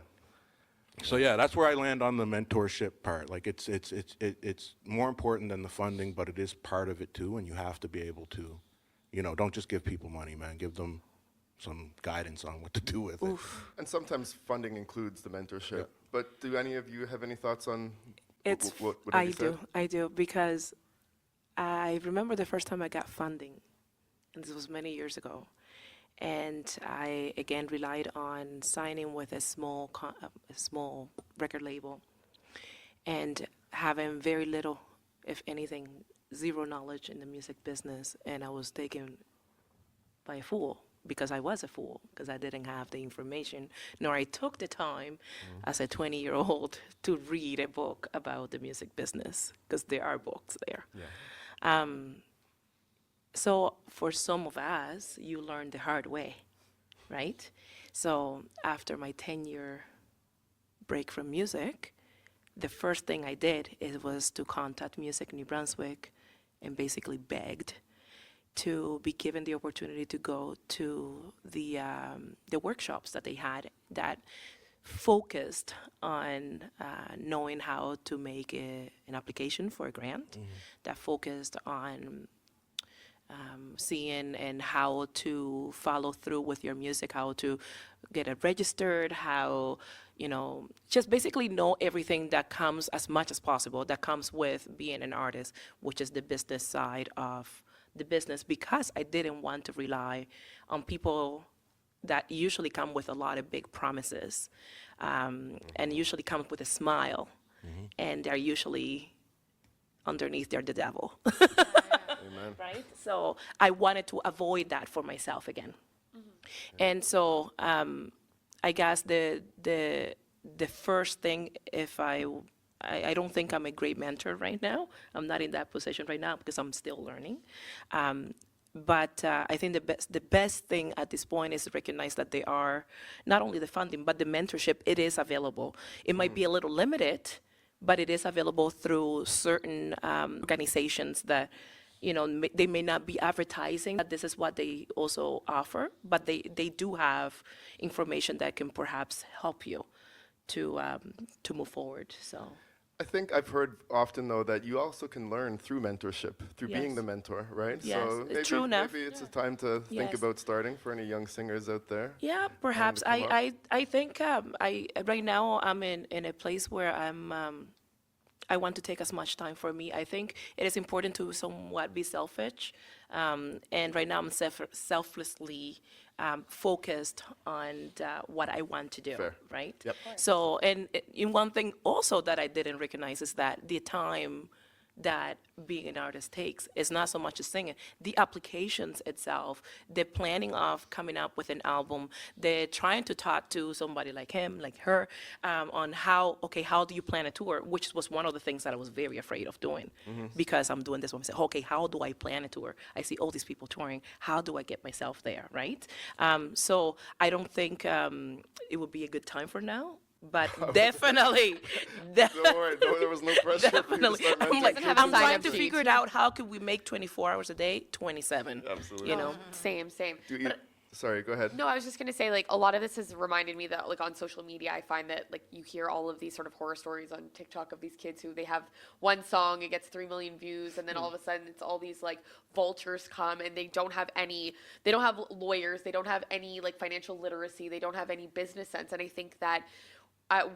S6: So yeah, that's where I land on the mentorship part. Like, it's more important than the funding, but it is part of it too, and you have to be able to, you know, don't just give people money, man. Give them some guidance on what to do with it.
S2: And sometimes funding includes the mentorship. Yeah. But do any of you have any thoughts on what
S3: I do, because I remember the first time I got funding, and this was many years ago. And I again relied on signing with a small record label, and having very little, if anything, zero knowledge in the music business. And I was taken by a fool, because I was a fool, because I didn't have the information, nor I took the time as a 20-year-old to read a book about the music business, because there are books there. So for some of us, you learn the hard way, right? So after my 10-year break from music, the first thing I did was to contact Music New Brunswick and basically begged to be given the opportunity to go to the workshops that they had that focused on knowing how to make an application for a grant, that focused on seeing and how to follow through with your music, how to get it registered, how, just basically know everything that comes, as much as possible, that comes with being an artist, which is the business side of the business, because I didn't want to rely on people that usually come with a lot of big promises, and usually come with a smile, and they're usually underneath they're the devil.
S2: Amen.
S3: Right? So I wanted to avoid that for myself again. And so I guess the first thing, if I don't think I'm a great mentor right now. I'm not in that position right now because I'm still learning. But I think the best thing at this point is to recognize that they are not only the funding, but the mentorship, it is available. It might be a little limited, but it is available through certain organizations that, they may not be advertising that this is what they also offer, but they do have information that can perhaps help you to move forward. So.
S2: I think I've heard often, though, that you also can learn through mentorship, through being
S3: Yes.
S2: the mentor, right?
S3: Yes,
S2: So maybe,
S3: true enough.
S2: maybe it's a time to think
S3: Yes.
S2: about starting for any young singers out there.
S3: Yeah, perhaps.
S2: come up.
S3: I think right now I'm in a place where I want to take as much time for me. I think it is important to somewhat be selfish, and right now I'm selflessly focused on what I want to do.
S2: Fair.
S3: Right.
S2: Yep.
S3: So, and in one thing also that I didn't recognize is that the time that being an artist takes is not so much as singing. The applications itself, the planning of coming up with an album, the trying to talk to somebody like him, like her, on how do you plan a tour, which was one of the things that I was very afraid of doing, because I'm doing this one. I say, okay, how do I plan a tour? I see all these people touring. How do I get myself there, right? So I don't think it would be a good time for now. But definitely,
S2: Don't worry, there was no pressure for you to
S3: definitely.
S2: start
S3: I'm
S2: mentoring
S3: like,
S1: Doesn't have a
S3: I'm trying
S1: sign-up
S3: to
S1: sheet.
S3: figure it out. How could we make 24 hours a day 27?
S2: Absolutely.
S3: You know,
S1: Same.
S2: Do you, sorry, go ahead.
S1: No, I was just gonna say, like, a lot of this has reminded me that, like, on social media, I find that, like, you hear all of these sort of horror stories on TikTok of these kids who they have one song, it gets 3 million views, and then all of a sudden it's all these, like, vultures come and they don't have lawyers, they don't have any, like, financial literacy, they don't have any business sense. And I think that I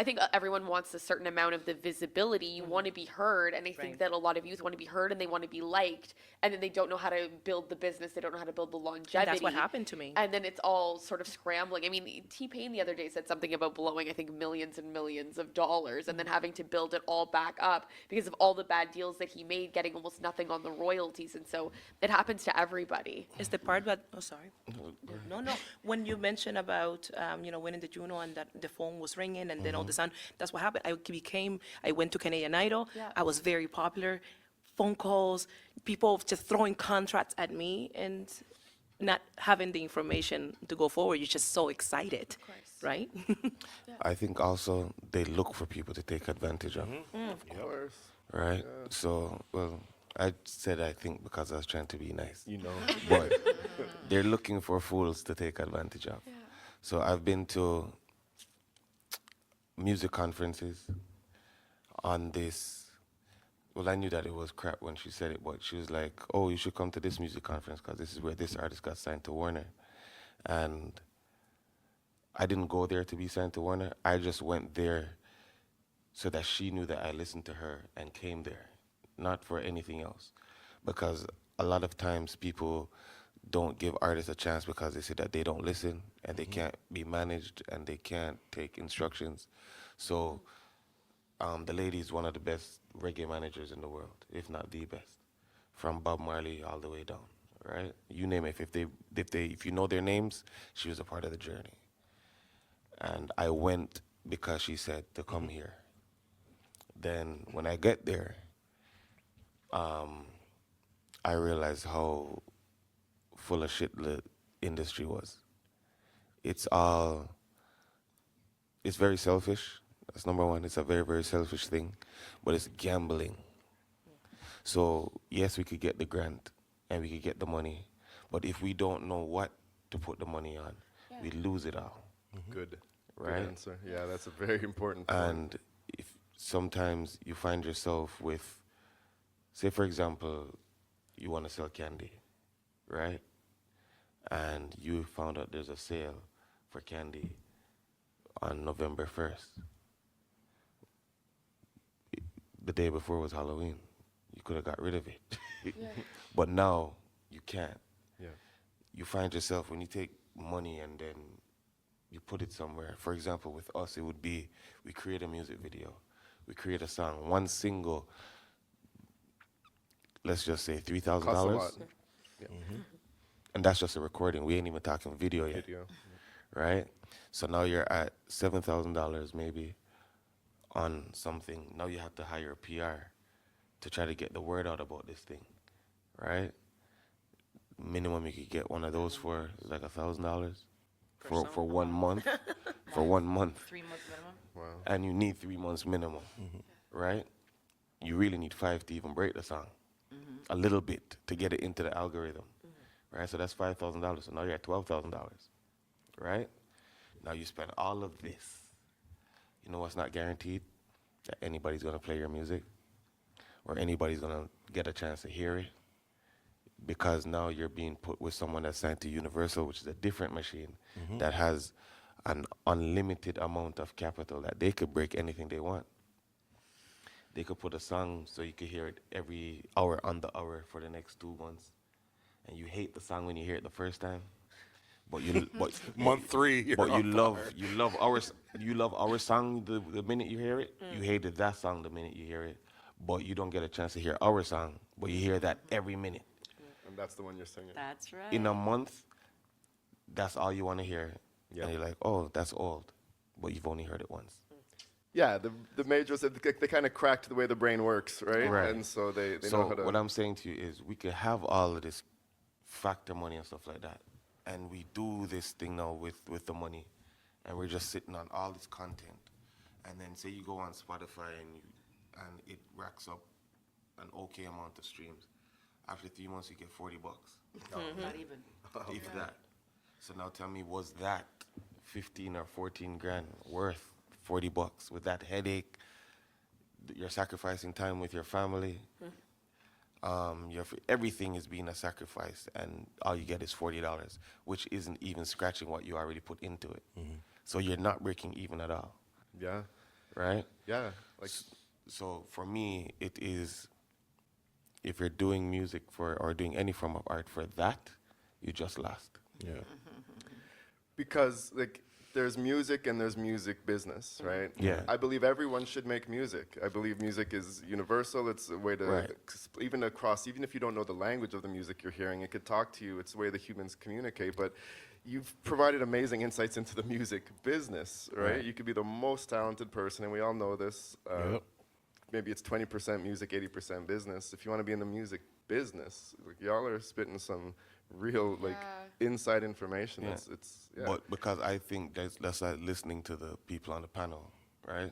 S1: think everyone wants a certain amount of the visibility. You want to be heard, and I think
S3: Right.
S1: that a lot of youth want to be heard and they want to be liked, and then they don't know how to build the business. They don't know how to build the longevity.
S3: that's what happened to me.
S1: And then it's all sort of scrambling. I mean, T-Pain the other day said something about blowing, I think, millions and millions of dollars, and then having to build it all back up because of all the bad deals that he made, getting almost nothing on the royalties. And so it happens to everybody.
S3: Is the part that, oh, sorry. No. When you mentioned about, winning the Juno and that the phone was ringing and then all the sound, that's what happened. I went to Canadian Idol.
S1: Yeah.
S3: I was very popular. Phone calls, people just throwing contracts at me and not having the information to go forward. You're just so excited, right?
S4: I think also they look for people to take advantage of,
S2: Of course.
S4: right? So, well, I said I think because I was trying to be nice.
S2: You know.
S4: But they're looking for fools to take advantage of. So I've been to music conferences on this. Well, I knew that it was crap when she said it, but she was like, oh, you should come to this music conference because this is where this artist got signed to Warner. And I didn't go there to be signed to Warner. I just went there so that she knew that I listened to her and came there not for anything else. Because a lot of times people don't give artists a chance because they say that they don't listen and they can't be managed and they can't take instructions. So the lady is one of the best reggae managers in the world, if not the best, from Bob Marley all the way down. Right? You name it. If you know their names, she was a part of the journey. And I went because she said to come here. Then when I get there, I realized how full of shit the industry was. It's very selfish. That's number one. It's a very, very selfish thing, but it's gambling. So yes, we could get the grant and we could get the money, but if we don't know what to put the money on, we lose it all.
S2: Good.
S4: Right?
S2: Good answer. Yeah, that's a very important point.
S4: And if sometimes you find yourself with, say for example, you want to sell candy, right? And you found out there's a sale for candy on November 1st. The day before was Halloween. You could have got rid of it. But now you can't.
S2: Yeah.
S4: You find yourself when you take money and then you put it somewhere. For example, with us, it would be we create a music video, we create a song, one single. Let's just say $3,000,
S2: Costs a lot. Yeah.
S4: and that's just a recording. We ain't even talking video yet,
S2: Video.
S4: right? So now you're at $7,000 maybe on something. Now you have to hire a PR to try to get the word out about this thing, right? Minimum you could get one of those for is like $1,000 for 1 month, for 1 month,
S5: 3 months minimum?
S2: Wow.
S4: and you need 3 months minimum, right? You really need 5 to even break the song, a little bit to get it into the algorithm, right? So that's $5,000. So now you're at $12,000, right? Now you spend all of this. You know what's not guaranteed? That anybody's gonna play your music, or anybody's gonna get a chance to hear it, because now you're being put with someone that's signed to Universal, which is a different machine that has an unlimited amount of capital that they could break anything they want. They could put a song so you could hear it every hour on the hour for the next 2 months, and you hate the song when you hear it the first time, but
S6: Month 3, you're
S4: but
S6: on fire.
S4: you love our song the minute you hear it. You hated that song the minute you hear it, but you don't get a chance to hear our song, but you hear that every minute.
S2: And that's the one you're singing.
S5: That's right.
S4: In a month, that's all you want to hear.
S2: Yeah.
S4: And you're like, oh, that's old, but you've only heard it once.
S2: Yeah, the majors, they kind of cracked the way the brain works, right?
S4: Right.
S2: And so they
S4: So
S2: know how to...
S4: what I'm saying to you is we could have all of this factor money and stuff like that, and we do this thing now with the money, and we're just sitting on all this content, and then say you go on Spotify and it racks up an okay amount of streams. After 3 months, you get $40,
S5: Not even.
S4: if that. So now tell me, was that 15 or 14 grand worth $40 with that headache? You're sacrificing time with your family. Everything is being a sacrifice, and all you get is $40, which isn't even scratching what you already put into it. So you're not breaking even at all,
S2: Yeah,
S4: right?
S2: yeah. Like,
S4: So for me, it is, if you're doing music or doing any form of art for that, you just lost.
S6: Yeah.
S2: because like there's music and there's music business, right?
S4: Yeah.
S2: I believe everyone should make music. I believe music is universal. It's a way to,
S4: Right.
S2: even if you don't know the language of the music you're hearing, it could talk to you. It's the way that humans communicate. But you've provided amazing insights into the music business, right?
S4: Right.
S2: You could be the most talented person, and we all know this.
S6: Yep.
S2: Maybe it's 20% music, 80% business. If you want to be in the music business, like, y'all are spitting some real like
S1: Yeah.
S2: inside information.
S4: Yeah.
S2: It's yeah.
S4: But because I think that's like listening to the people on the panel, right?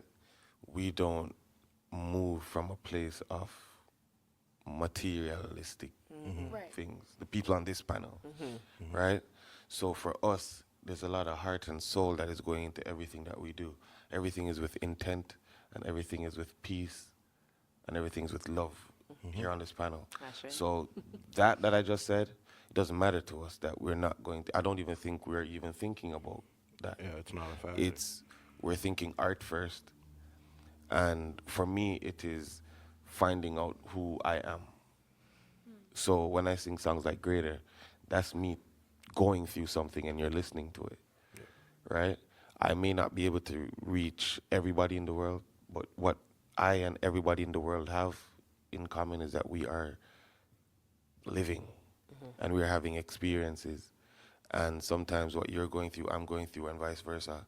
S4: We don't move from a place of materialistic
S1: Right.
S4: things. The people on this panel, right? So for us, there's a lot of heart and soul that is going into everything that we do. Everything is with intent, and everything is with peace, and everything is with love here on this panel.
S3: That's right.
S4: So that I just said, it doesn't matter to us that we're not going to, I don't even think we're even thinking about that.
S6: Yeah, it's not a factor.
S4: We're thinking art first. And for me, it is finding out who I am. So when I sing songs like Greater, that's me going through something and you're listening to it, right? I may not be able to reach everybody in the world, but what I and everybody in the world have in common is that we are living and we're having experiences. And sometimes what you're going through, I'm going through, and vice versa.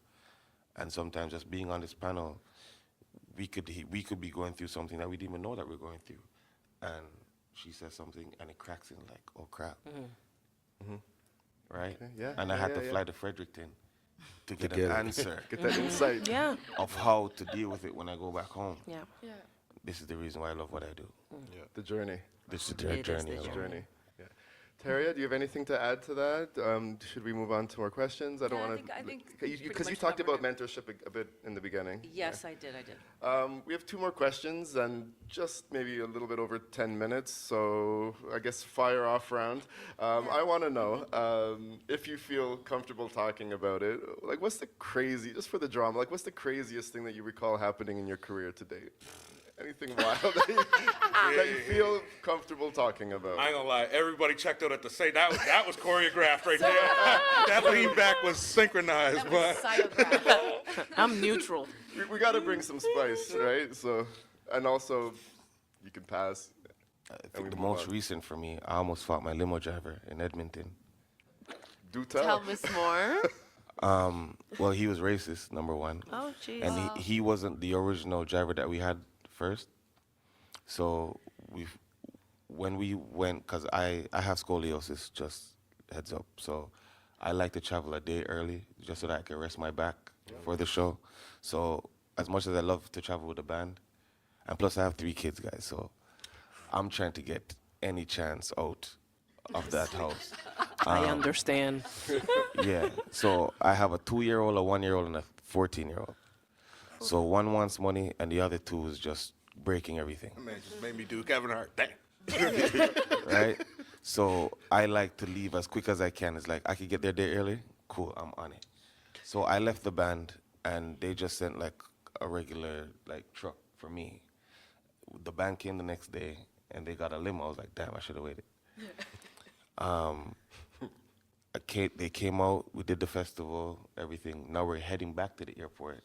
S4: And sometimes just being on this panel, we could be going through something that we didn't even know that we're going through. And she says something and it cracks in like, oh crap. Right?
S2: Okay, yeah,
S4: And I
S2: yeah,
S4: had
S2: yeah,
S4: to
S2: yeah.
S4: fly to Fredericton to get
S6: get
S4: an
S6: it.
S4: answer
S2: Get that insight.
S3: Yeah.
S4: of how to deal with it when I go back home.
S3: Yeah.
S1: Yeah.
S4: This is the reason why I love what I do.
S2: The journey.
S4: This is
S5: It
S4: their
S5: is the
S4: journey.
S5: journey.
S2: Journey. Yeah. Taria, do you have anything to add to that? Should we move on to more questions? I don't
S5: Yeah, I
S2: want
S5: think- I think
S2: to.
S5: pretty
S2: Because you
S5: much
S2: talked about
S5: covered
S2: mentorship a bit in the beginning.
S5: Yes, I did.
S2: We have 2 more questions and just maybe a little bit over 10 minutes, so I guess fire off round. I want to know if you feel comfortable talking about it. Like, what's the just for the drama, like, what's the craziest thing that you recall happening in your career to date? Anything wild that you feel comfortable talking about?
S6: I ain't gonna lie, everybody checked out at the same. That was choreographed right there. That lean back was synchronized, but
S3: I'm neutral.
S2: We got to bring some spice, right? So, and also, you can pass.
S4: I
S2: we
S4: think the
S2: move
S4: most
S2: on.
S4: recent for me, I almost fought my limo driver in Edmonton.
S2: Do tell.
S1: Tell us more.
S4: Well, he was racist, number one.
S3: Oh, jeez.
S4: And he wasn't the original driver that we had first. So when we went, because I have scoliosis, just heads up. So I like to travel a day early just so that I can rest my back for the show. So as much as I love to travel with a band, and plus I have 3 kids, guys, so I'm trying to get any chance out of that house.
S3: I understand.
S4: Yeah, so I have a 2-year-old, a 1-year-old, and a 14-year-old. So one wants money, and the other 2 is just breaking everything,
S6: man, just made me do Kevin Hart. Damn.
S4: right? So I like to leave as quick as I can. It's like, I could get there a day early, cool, I'm on it. So I left the band, and they just sent like a regular like truck for me. The band came the next day, and they got a limo. I was like, damn, I should have waited. They came out, we did the festival, everything. Now we're heading back to the airport.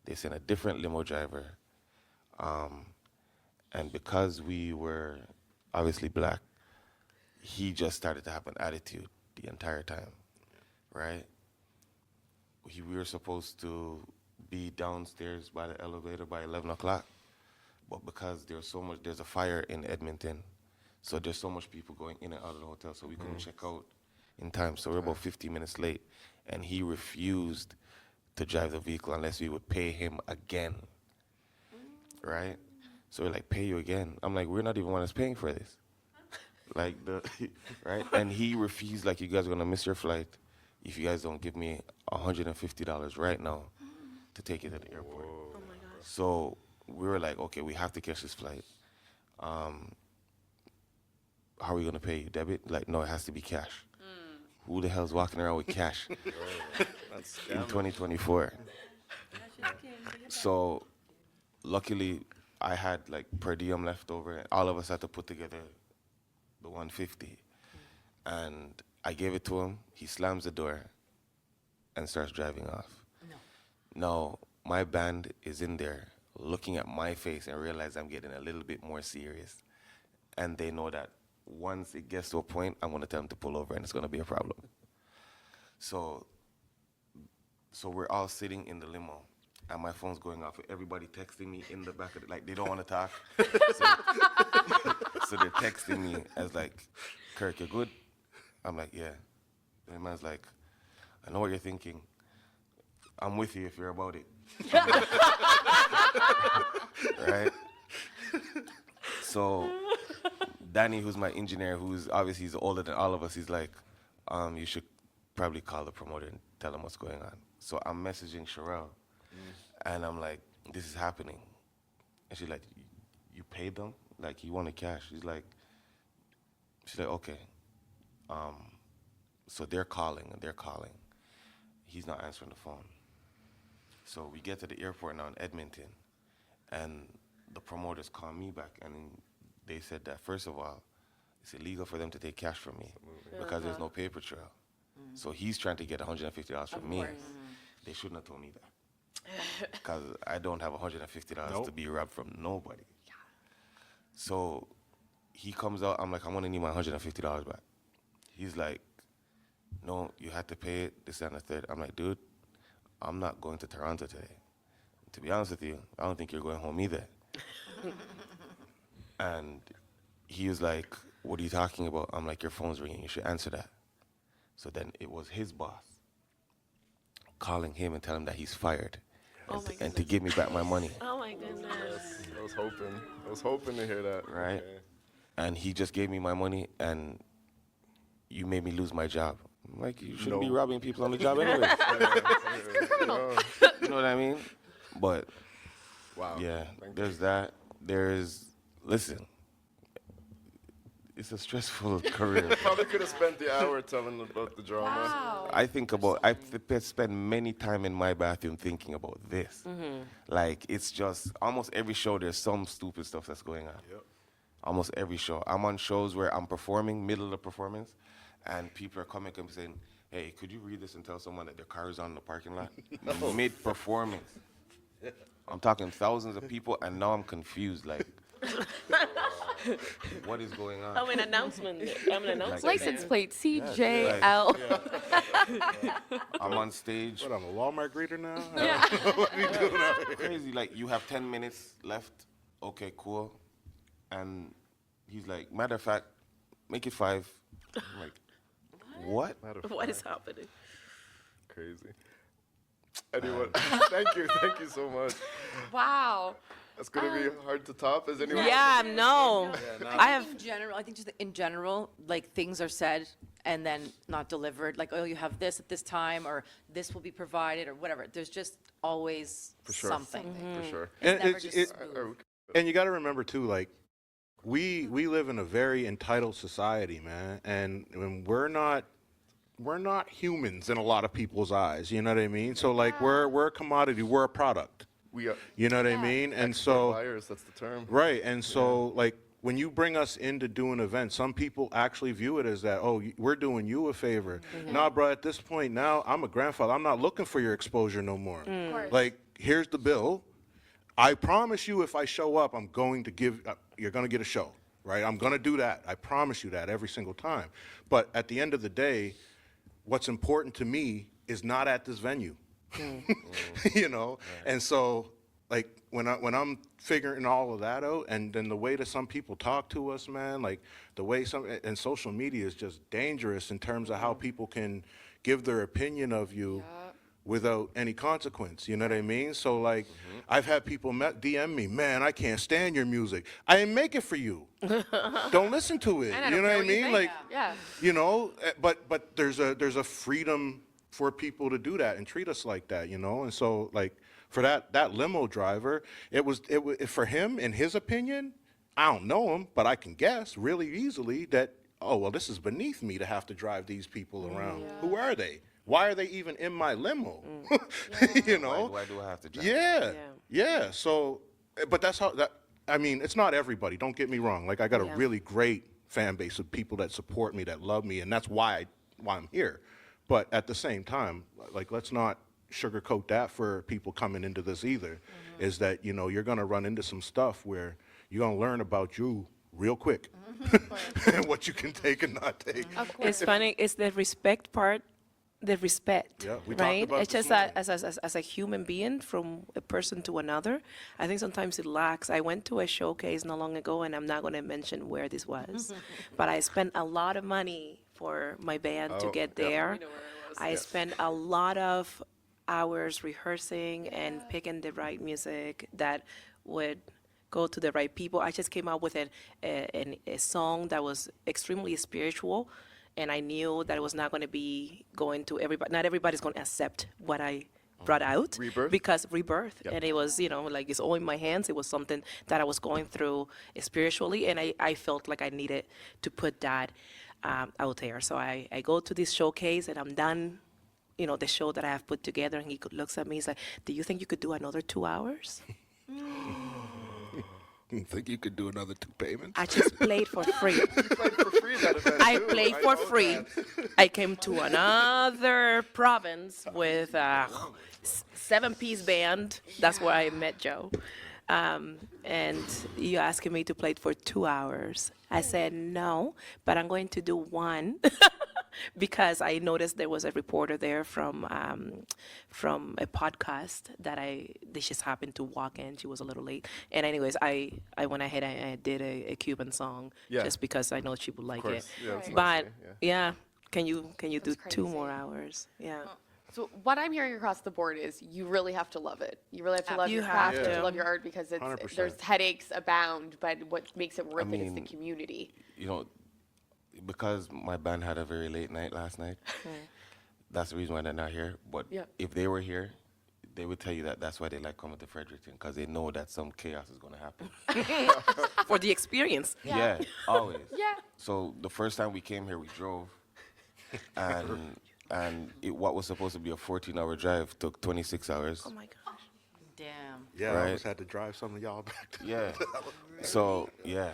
S4: They sent a different limo driver. And because we were obviously black, he just started to have an attitude the entire time, right? We were supposed to be downstairs by the elevator by 11 o'clock, but because there's a fire in Edmonton, so there's so much people going in and out of the hotel, so we couldn't check out in time. So we're about 15 minutes late, and he refused to drive the vehicle unless we would pay him again, right? So we're like, pay you again? I'm like, we're not even one that's paying for this. Like, right? And he refused, like, you guys are gonna miss your flight if you guys don't give me $150 right now to take you to the airport.
S3: Oh my gosh.
S4: So we were like, okay, we have to catch this flight. How are we gonna pay you? Debit? Like, no, it has to be cash. Who the hell's walking around with cash in 2024? So luckily, I had like per diem left over. All of us had to put together the 150, and I gave it to him. He slams the door and starts driving off. Now my band is in there looking at my face and realize I'm getting a little bit more serious, and they know that once it gets to a point, I'm gonna tell them to pull over, and it's gonna be a problem. So we're all sitting in the limo, and my phone's going off. Everybody texting me in the back of the, like, they don't want to talk. So they're texting me as like, Kirk, you good? I'm like, yeah. And the man's like, I know what you're thinking. I'm with you if you're about it. Right? So Danny, who's my engineer, who's obviously he's older than all of us, he's like, you should probably call the promoter and tell him what's going on. So I'm messaging Sherelle, and I'm like, this is happening. And she's like, you paid them? Like, you wanted cash? She's like, okay. So they're calling. He's not answering the phone. So we get to the airport now in Edmonton, and the promoters called me back, and they said that, first of all, it's illegal for them to take cash from me because there's no paper trail. So he's trying to get $150 from me. They shouldn't have told me that. Because I don't have $150 to be robbed from nobody. So he comes out, I'm like, I'm gonna need my $150 back. He's like, no, you had to pay it, this and the third. I'm like, dude, I'm not going to Toronto today. To be honest with you, I don't think you're going home either. And he was like, what are you talking about? I'm like, your phone's ringing, you should answer that. So then it was his boss calling him and telling him that he's fired and to give me back my money.
S7: Oh my goodness.
S2: I was hoping to hear that.
S4: Right.
S2: Okay.
S4: And he just gave me my money, and you made me lose my job. I'm like, you shouldn't be
S2: No.
S4: robbing people on the job anyway.
S2: Criminal.
S4: You know what I mean? But
S2: Wow.
S4: yeah,
S2: Thank
S4: there's that. Listen, it's a stressful career.
S2: Probably could have spent the hour telling about the drama.
S1: Wow.
S4: I spend many time in my bathroom thinking about this. Like, it's just, almost every show there's some stupid stuff that's going on.
S2: Yep.
S4: Almost every show. I'm on shows where I'm performing, middle of the performance, and people are coming and saying, hey, could you read this and tell someone that their car is on in the parking lot? Mid-performance. I'm talking thousands of people, and now I'm confused, like, what is going on?
S7: Oh, an announcement. I'm an announcement.
S1: License
S7: there.
S1: plate CJL.
S4: I'm on stage.
S6: What, I'm a Walmart greeter now?
S4: Crazy, like, you have 10 minutes left. Okay, cool. And he's like, matter of fact, make it 5. I'm like, what?
S7: What is happening?
S2: Crazy. Anyone, thank you so much.
S1: Wow.
S2: That's gonna be hard to top. Is anyone?
S7: Yeah, no. I have.
S5: In general, I think just in general, like things are said and then not delivered. Like, oh, you have this at this time, or this will be provided, or whatever. There's just always
S2: sure.
S5: something.
S2: For sure.
S6: And
S5: Never
S6: it's-
S5: just
S6: it-
S5: smooth.
S6: And you got to remember too, like, we live in a very entitled society, man, and we're not humans in a lot of people's eyes. You know what I mean? So like, we're a commodity, we're a product.
S2: We are
S6: You know what I mean? And so
S2: buyers. That's the term.
S6: right, and so like, when you bring us in to do an event, some people actually view it as that, oh, we're doing you a favor. Nah, bro, at this point now, I'm a grandfather. I'm not looking for your exposure no more.
S1: course.
S6: Like, here's the bill. I promise you, if I show up, I'm going to you're going to get a show, right? I'm going to do that. I promise you that every single time. But at the end of the day, what's important to me is not at this venue, you know? And so, like, when I'm figuring all of that out, and then the way that some people talk to us, man, like the way and social media is just dangerous in terms of how people can give their opinion of you without any consequence, you know what I mean? So like, I've had people DM me, man, I can't stand your music. I didn't make it for you. Don't listen to it.
S1: And I
S6: You
S1: don't
S6: know
S1: care
S6: what I
S1: what you
S6: mean?
S1: think.
S6: Like,
S1: Yeah.
S6: you know, but there's a freedom for people to do that and treat us like that, you know? And so like, for that limo driver, it was for him, in his opinion, I don't know him, but I can guess really easily that, oh, well, this is beneath me to have to drive these people around. Who are they? Why are they even in my limo? You know?
S4: Why do I have to drive?
S6: Yeah. So, but that's how I mean, it's not everybody. Don't get me wrong. Like, I got a really great fan base of people that support me, that love me, and that's why I'm here. But at the same time, like, let's not sugarcoat that for people coming into this either. Is that, you know, you're gonna run into some stuff where you're gonna learn about you real quick, and what you can take and not take.
S1: Of course.
S7: It's funny. It's the respect part. The respect,
S6: Yeah, we talked
S7: right?
S6: about
S7: It's
S6: this
S7: just that as a human being, from a person to another, I think sometimes it lacks. I went to a showcase not long ago, and I'm not going to mention where this was, but I spent a lot of money for my band to get there. I spent a lot of hours rehearsing and picking the right music that would go to the right people. I just came out with a song that was extremely spiritual, and I knew that it was not going to be going to everybody. Not everybody's going to accept what I brought out.
S2: Rebirth?
S7: Because rebirth. And it was, you know, like, it's all in my hands. It was something that I was going through spiritually, and I felt like I needed to put that out there. So I go to this showcase, and I'm done, you know, the show that I have put together, and he looks at me, he's like, do you think you could do another 2 hours?
S6: Think you could do another 2 payments?
S7: I just played for free.
S2: You played for free that event
S7: I
S2: too.
S7: played for
S2: know
S7: free.
S2: that.
S7: I came to another province with a 7-piece band. That's where I met Joe. And you asking me to play it for 2 hours. I said no, but I'm going to do one because I noticed there was a reporter there from a podcast that just happened to walk in. She was a little late, and anyways, I went ahead and I did a Cuban song
S2: Yeah.
S7: just because I know she would like
S2: course.
S7: it.
S2: Yeah, it's nice
S7: But
S2: to hear,
S7: yeah, can you do
S1: That's
S7: 2 more
S1: crazy.
S7: hours? Yeah.
S1: So what I'm hearing across the board is you really have to love it. You really have to love
S7: You
S1: your
S7: have
S1: craft, you have
S7: to.
S1: to love your art because it's
S6: 100%.
S1: there's headaches abound, but what makes it worth it is the
S4: mean,
S1: community.
S4: You know, because my band had a very late night last night, that's the reason why they're not here. But
S1: Yeah.
S4: if they were here, they would tell you that that's why they like coming to Fredericton, because they know that some chaos is going to happen.
S7: For the experience.
S4: Yeah, always.
S1: Yeah.
S4: So the first time we came here, we drove, and what was supposed to be a 14-hour drive took 26 hours.
S7: Oh my gosh.
S5: Damn.
S6: Yeah, I
S4: Right.
S6: almost had to drive some of y'all back to
S4: Yeah. So yeah.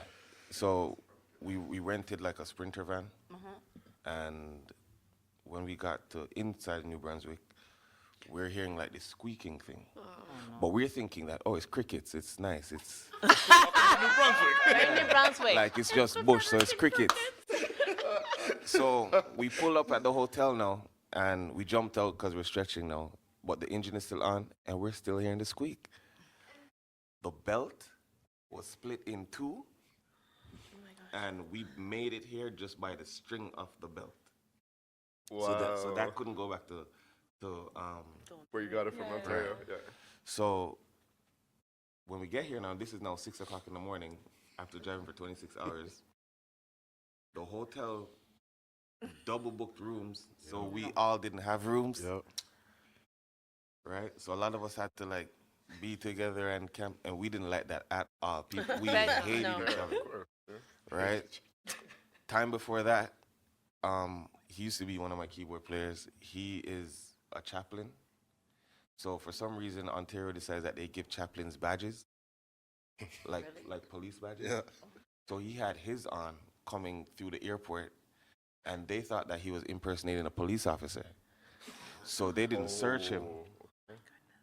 S4: So we rented like a Sprinter van, and when we got to inside New Brunswick, we're hearing like this squeaking thing. But we're thinking that, oh, it's crickets. It's nice. It's
S7: New Brunswick.
S4: like it's just bush, so it's crickets. So we pull up at the hotel now, and we jumped out because we're stretching now. But the engine is still on, and we're still hearing the squeak. The belt was split in two, and we made it here just by the string of the belt.
S2: Wow.
S4: So that couldn't go back to
S2: Where you got it from Ontario. Yeah.
S4: So when we get here now, this is now 6 o'clock in the morning after driving for 26 hours. The hotel double booked rooms, so we all didn't have rooms,
S6: Yep.
S4: right? So a lot of us had to like be together and camp, and we didn't like that at all. People, we
S7: Bet-
S4: hated
S7: no.
S4: each other, right? Time before that, he used to be one of my keyboard players. He is a chaplain. So for some reason, Ontario decides that they give chaplains badges, like police badges.
S6: Yeah.
S4: So he had his on coming through the airport, and they thought that he was impersonating a police officer. So they didn't search him,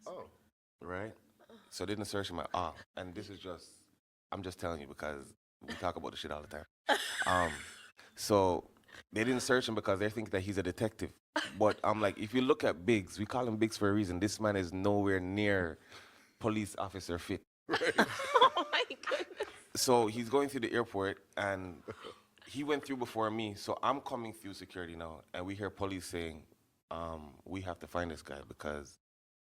S2: Oh.
S4: right? So they didn't search him at all. And this is just, I'm just telling you because we talk about this shit all the time. So they didn't search him because they think that he's a detective. But I'm like, if you look at Biggs, we call him Biggs for a reason. This man is nowhere near police officer fit.
S7: Oh my goodness.
S4: So he's going through the airport, and he went through before me. So I'm coming through security now, and we hear police saying, we have to find this guy because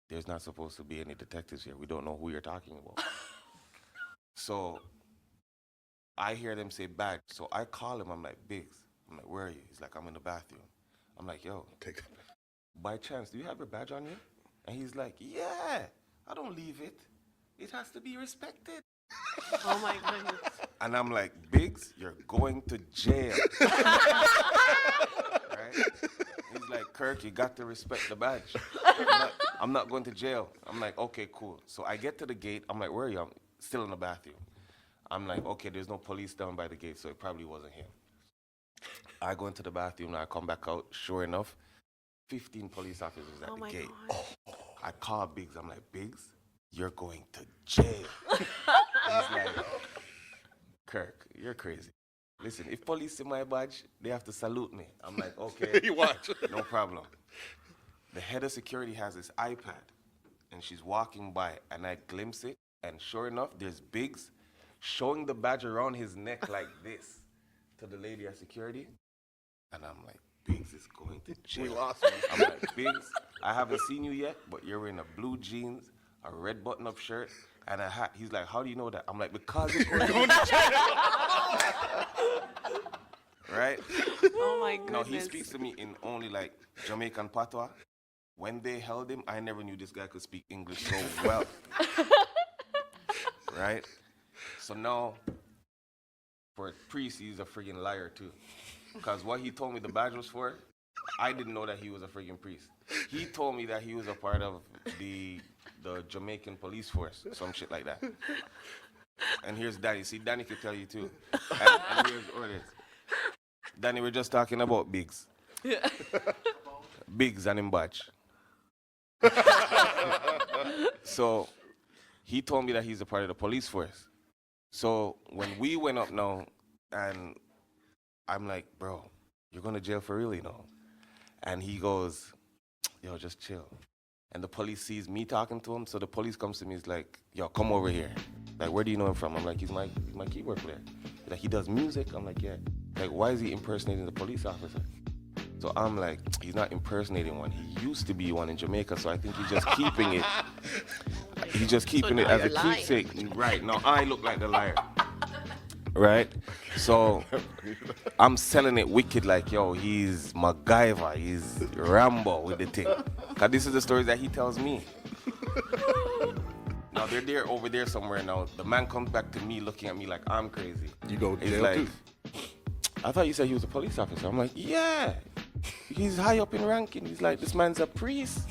S4: there's not supposed to be any detectives here. We don't know who you're talking about. So I hear them say badge. So I call him. I'm like, Biggs. I'm like, where are you? He's like, I'm in the bathroom. I'm like, yo,
S6: Take
S4: by chance, do you have your badge on you? And he's like, yeah, I don't leave it. It has to be respected.
S7: Oh my goodness.
S4: And I'm like, Biggs, you're going to jail. Right? He's like, Kirk, you got to respect the badge. I'm not going to jail. I'm like, okay, cool. So I get to the gate. I'm like, where are you? I'm still in the bathroom. I'm like, okay, there's no police down by the gate, so it probably wasn't him. I go into the bathroom and I come back out. Sure enough, 15 police officers at
S7: Oh
S4: the
S7: my
S4: gate.
S7: gosh.
S4: I call Biggs. I'm like, Biggs, you're going to jail. He's like, Kirk, you're crazy. Listen, if police see my badge, they have to salute me. I'm like, okay,
S6: You watch.
S4: no problem. The head of security has this iPad, and she's walking by, and I glimpse it, and sure enough, there's Biggs showing the badge around his neck like this to the lady at security. And I'm like, Biggs is going to jail.
S6: We lost one.
S4: I'm like, Biggs, I haven't seen you yet, but you're wearing a blue jeans, a red button-up shirt, and a hat. He's like, how do you know that? I'm like, because you're going to jail. Right?
S7: Oh my
S4: No,
S7: goodness.
S4: he speaks to me in only like Jamaican patois. When they held him, I never knew this guy could speak English so well. Right? So now, for a priest, he's a friggin' liar too. Because what he told me the badge was for, I didn't know that he was a friggin' priest. He told me that he was a part of the Jamaican police force, some shit like that. And here's Danny. See, Danny could tell you too. And here's Otis. Danny, we're just talking about Biggs. Biggs and him batch. So he told me that he's a part of the police force. So when we went up now, and I'm like, bro, you're going to jail for real, you know? And he goes, yo, just chill. And the police sees me talking to him, so the police comes to me, he's like, yo, come over here. Like, where do you know him from? I'm like, he's my keyboard player. He's like, he does music? I'm like, yeah. Like, why is he impersonating the police officer? So I'm like, he's not impersonating one. He used to be one in Jamaica, so I think he's just keeping it. He's just keeping it as a keepsake. Right, now I look like the liar. Right? So I'm selling it wicked like, yo, he's MacGyver, he's Rambo with the thing. Because this is the stories that he tells me. Now they're there over there somewhere now. The man comes back to me looking at me like I'm crazy.
S6: You go to
S4: He's
S6: jail
S4: like,
S6: too.
S4: I thought you said he was a police officer. I'm like, yeah. He's high up in ranking. He's like, this man's a priest.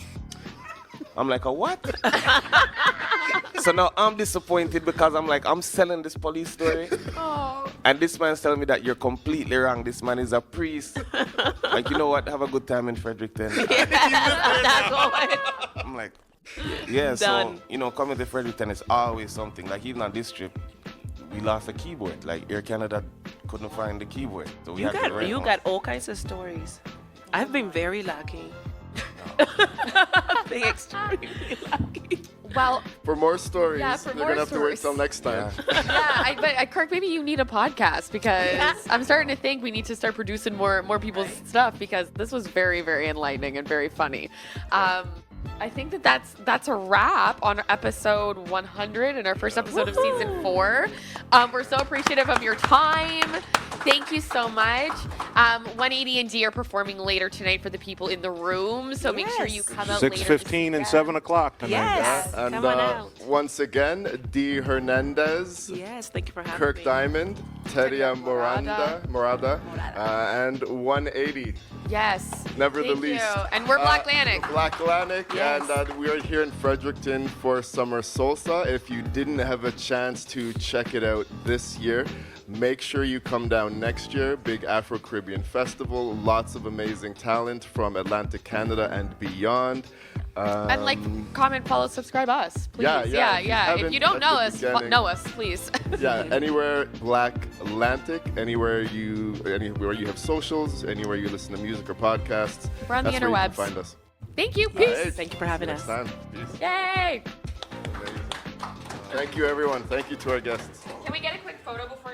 S4: I'm like, a what? So now I'm disappointed because I'm like, I'm selling this police story.
S1: Oh.
S4: And this man's telling me that you're completely wrong. This man is a priest. Like, you know what? Have a good time in Fredericton. I'm like, yeah, so,
S7: Done.
S4: you know, coming to Fredericton is always something. Like, even on this trip, we lost a keyboard. Like, Air Canada couldn't find the keyboard. So we
S7: You
S4: had to rent
S7: got
S4: one.
S7: all kinds of stories. I've been very lucky. Been extremely lucky.
S1: Well,
S2: For more stories,
S1: Yeah, for
S2: you're
S1: more
S2: gonna have to wait
S1: stories.
S2: till next time.
S1: yeah, but Kirk, maybe you need a podcast because I'm starting to think we need to start producing more people's stuff because this was very, very enlightening and very funny. I think that's a wrap on episode 100 and our first episode of season 4. We're so appreciative of your time. Thank you so much. 180 and D are performing later tonight for the people in the room, so make sure you
S7: Yes.
S1: come out later.
S6: 6:15 and 7 o'clock tonight.
S7: Yes.
S6: guys.
S2: And
S7: Come on out.
S2: once again, D. Hernandez,
S7: Yes, thank you for having
S2: Kirk
S7: me.
S2: Diamond, Teria Morada,
S1: Morada.
S2: and 180.
S1: Yes.
S2: Never
S1: Thank
S2: the least.
S1: you. And we're Black Atlantic.
S2: Black Atlantic,
S7: Yes.
S2: and we are here in Fredericton for Summer Soulsa. If you didn't have a chance to check it out this year, make sure you come down next year. Big Afro-Caribbean Festival, lots of amazing talent from Atlantic Canada and beyond.
S1: And like, comment, follow, subscribe us, please.
S2: yeah, if you
S1: If you
S2: haven't
S1: don't
S2: at
S1: know
S2: the
S1: us,
S2: beginning.
S1: know us, please.
S2: Yeah, anywhere Black Atlantic, anywhere you have socials, anywhere you listen to music or podcasts.
S1: We're on the
S2: that's where you can
S1: interwebs.
S2: find us.
S1: Thank you.
S2: All
S1: Peace.
S2: right,
S7: Thank you for having
S2: next
S7: us.
S2: time. Peace.
S1: Yay.
S2: Amazing. Thank you, everyone. Thank you to our guests.
S1: Can we get a quick photo before